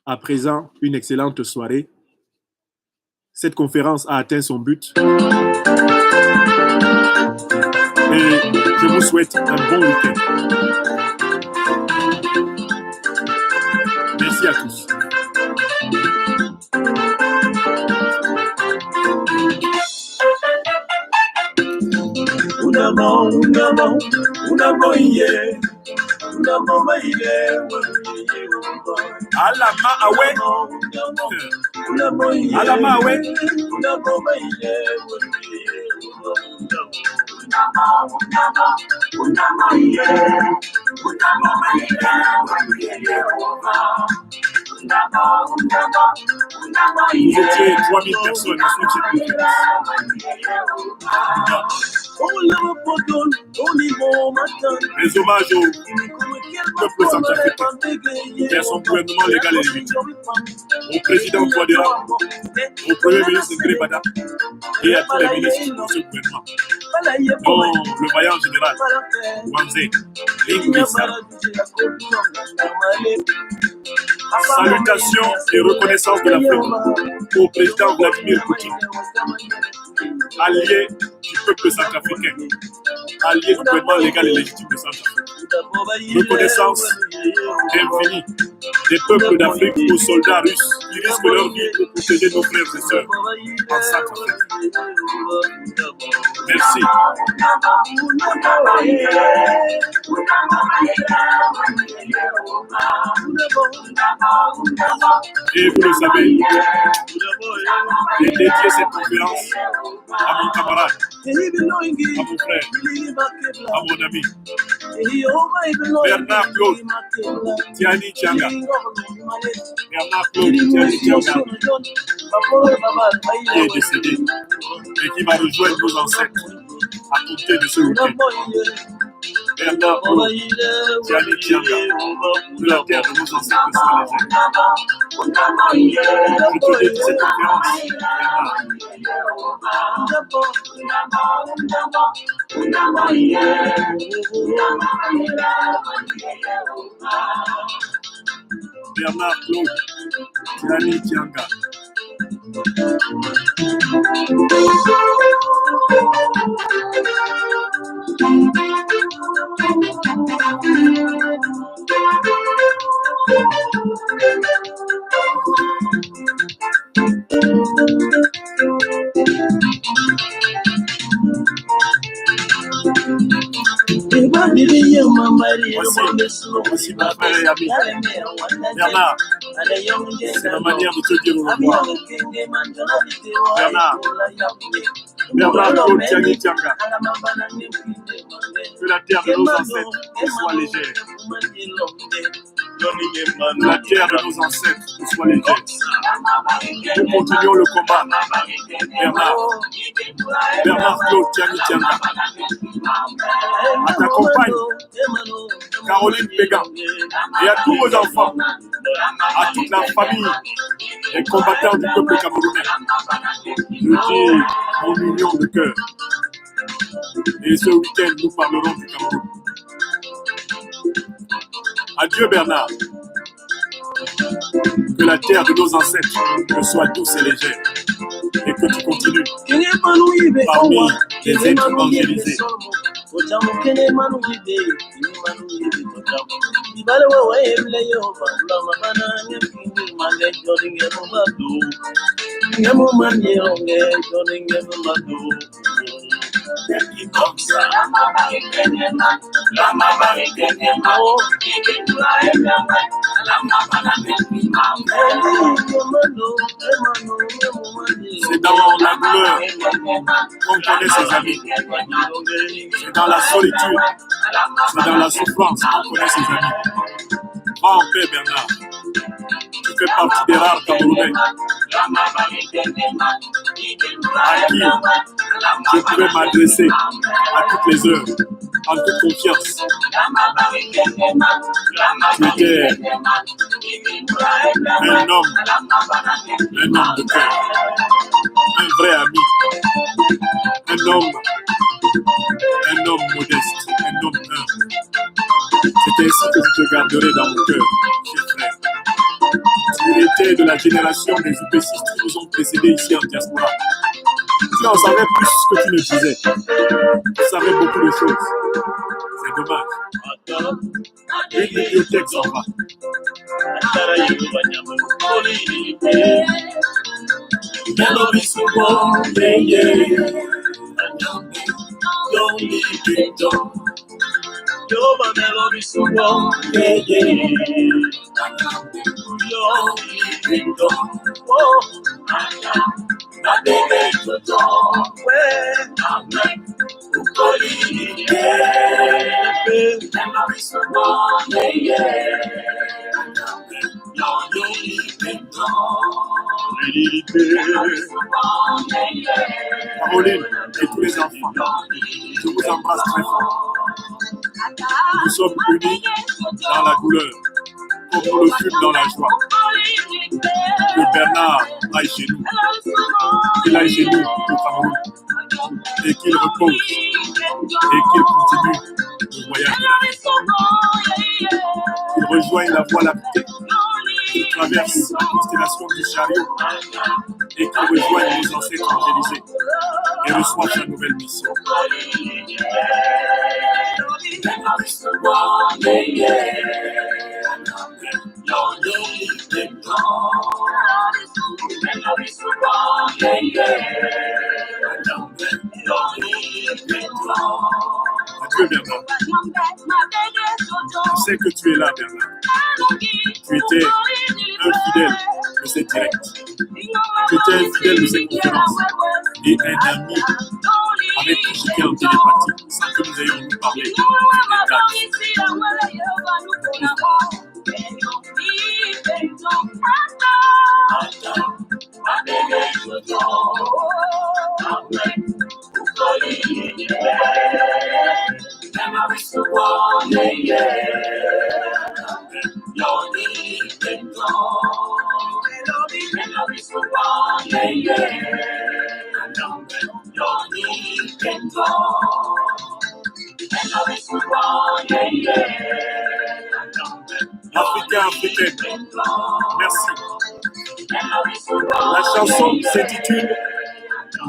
à présent une excellente soirée. Cette conférence a atteint son but. Et je vous souhaite un bon week-end. Merci à tous. Alama awe. Alama awe. Vous étiez 3000 personnes à suivre cette les hommages au peuple centrafricain et à son gouvernement légal et légitime, au président Touadéra, au premier ministre Grébada et à tous les ministres de ce gouvernement, dont le vaillant général Wanzé Lingwisa. Salutations et reconnaissance de l'Afrique au président Vladimir Poutine, allié du peuple centrafricain, allié du gouvernement légal et légitime de Centrafrique. Reconnaissance infinie des peuples d'Afrique aux soldats russes qui risquent leur vie pour protéger nos frères et sœurs en Centrafrique. Merci. Et vous le savez, j'ai dédié cette conférence à mon camarade, à mon frère, à mon ami, Bernard Claude Tiani Tianga. Bernard Claude Tiani Tianga, qui est décédé et qui va rejoindre nos ancêtres à côté de ce week-end. Bernard Claude Tiani Tianga, de la terre de nos ancêtres soit les ailes. Je te dédie cette conférence, Bernard Claude Tiani Tianga. Voici mon frère et ami Bernard. C'est ma manière de te dire au revoir. Bernard Claude Tiani Tianga. Que la terre de nos ancêtres soit légère. La terre de nos ancêtres nous soit légère. Nous continuons le combat. Bernard Claude Tiani Tianga. À ta compagne, Caroline Pégan. Et à tous vos enfants, à toute la famille des combattants du peuple camerounais. Je dis mon union de cœur. Et ce week-end, nous parlerons du Cameroun. Adieu Bernard. Que la terre de nos ancêtres te soit douce et légère. Et que tu continues parmi les êtres évangélisés. C'est dans la douleur qu'on connaît ses amis. C'est dans la solitude, c'est dans la souffrance qu'on connaît ses amis. Va en paix, Bernard. Tu fais partie des rares Camerounais à qui je pourrais m'adresser à toutes les heures, en toute confiance. Tu étais un homme de cœur, un vrai ami, un homme modeste, un homme humble. C'est ainsi que je te garderai dans mon cœur, cher frère. Tu étais de la génération des UP6 qui nous ont précédés ici en diaspora. Tu en savais plus que tu ne disais. Tu savais beaucoup de choses. C'est dommage. Une bibliothèque s'en va. Caroline et tous les enfants, je vous embrasse très fort. Nous sommes unis dans la douleur, comme nous le fûmes dans la joie. Que Bernard aille chez nous, qu'il aille chez nous au Cameroun, et qu'il repose, et qu'il continue le voyage de la vie. Qu'il rejoigne la voie lactée, qu'il traverse la constellation du chariot, et qu'il rejoigne les ancêtres évangélisés, et reçoive sa nouvelle mission. Adieu Bernard. Je sais que tu es là Bernard. Tu étais un fidèle de cette directe. Tu étais un fidèle de cette conférence. Et un ami avec qui j'étais en télépathie sans que nous ayons pu parler. Africain, africaine, merci. La chanson s'intitule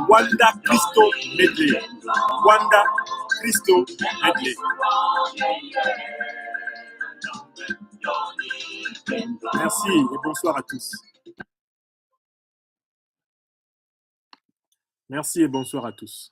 Wanda Christo Medley. Wanda Christo Medley. Merci et bonsoir à tous. Merci et bonsoir à tous.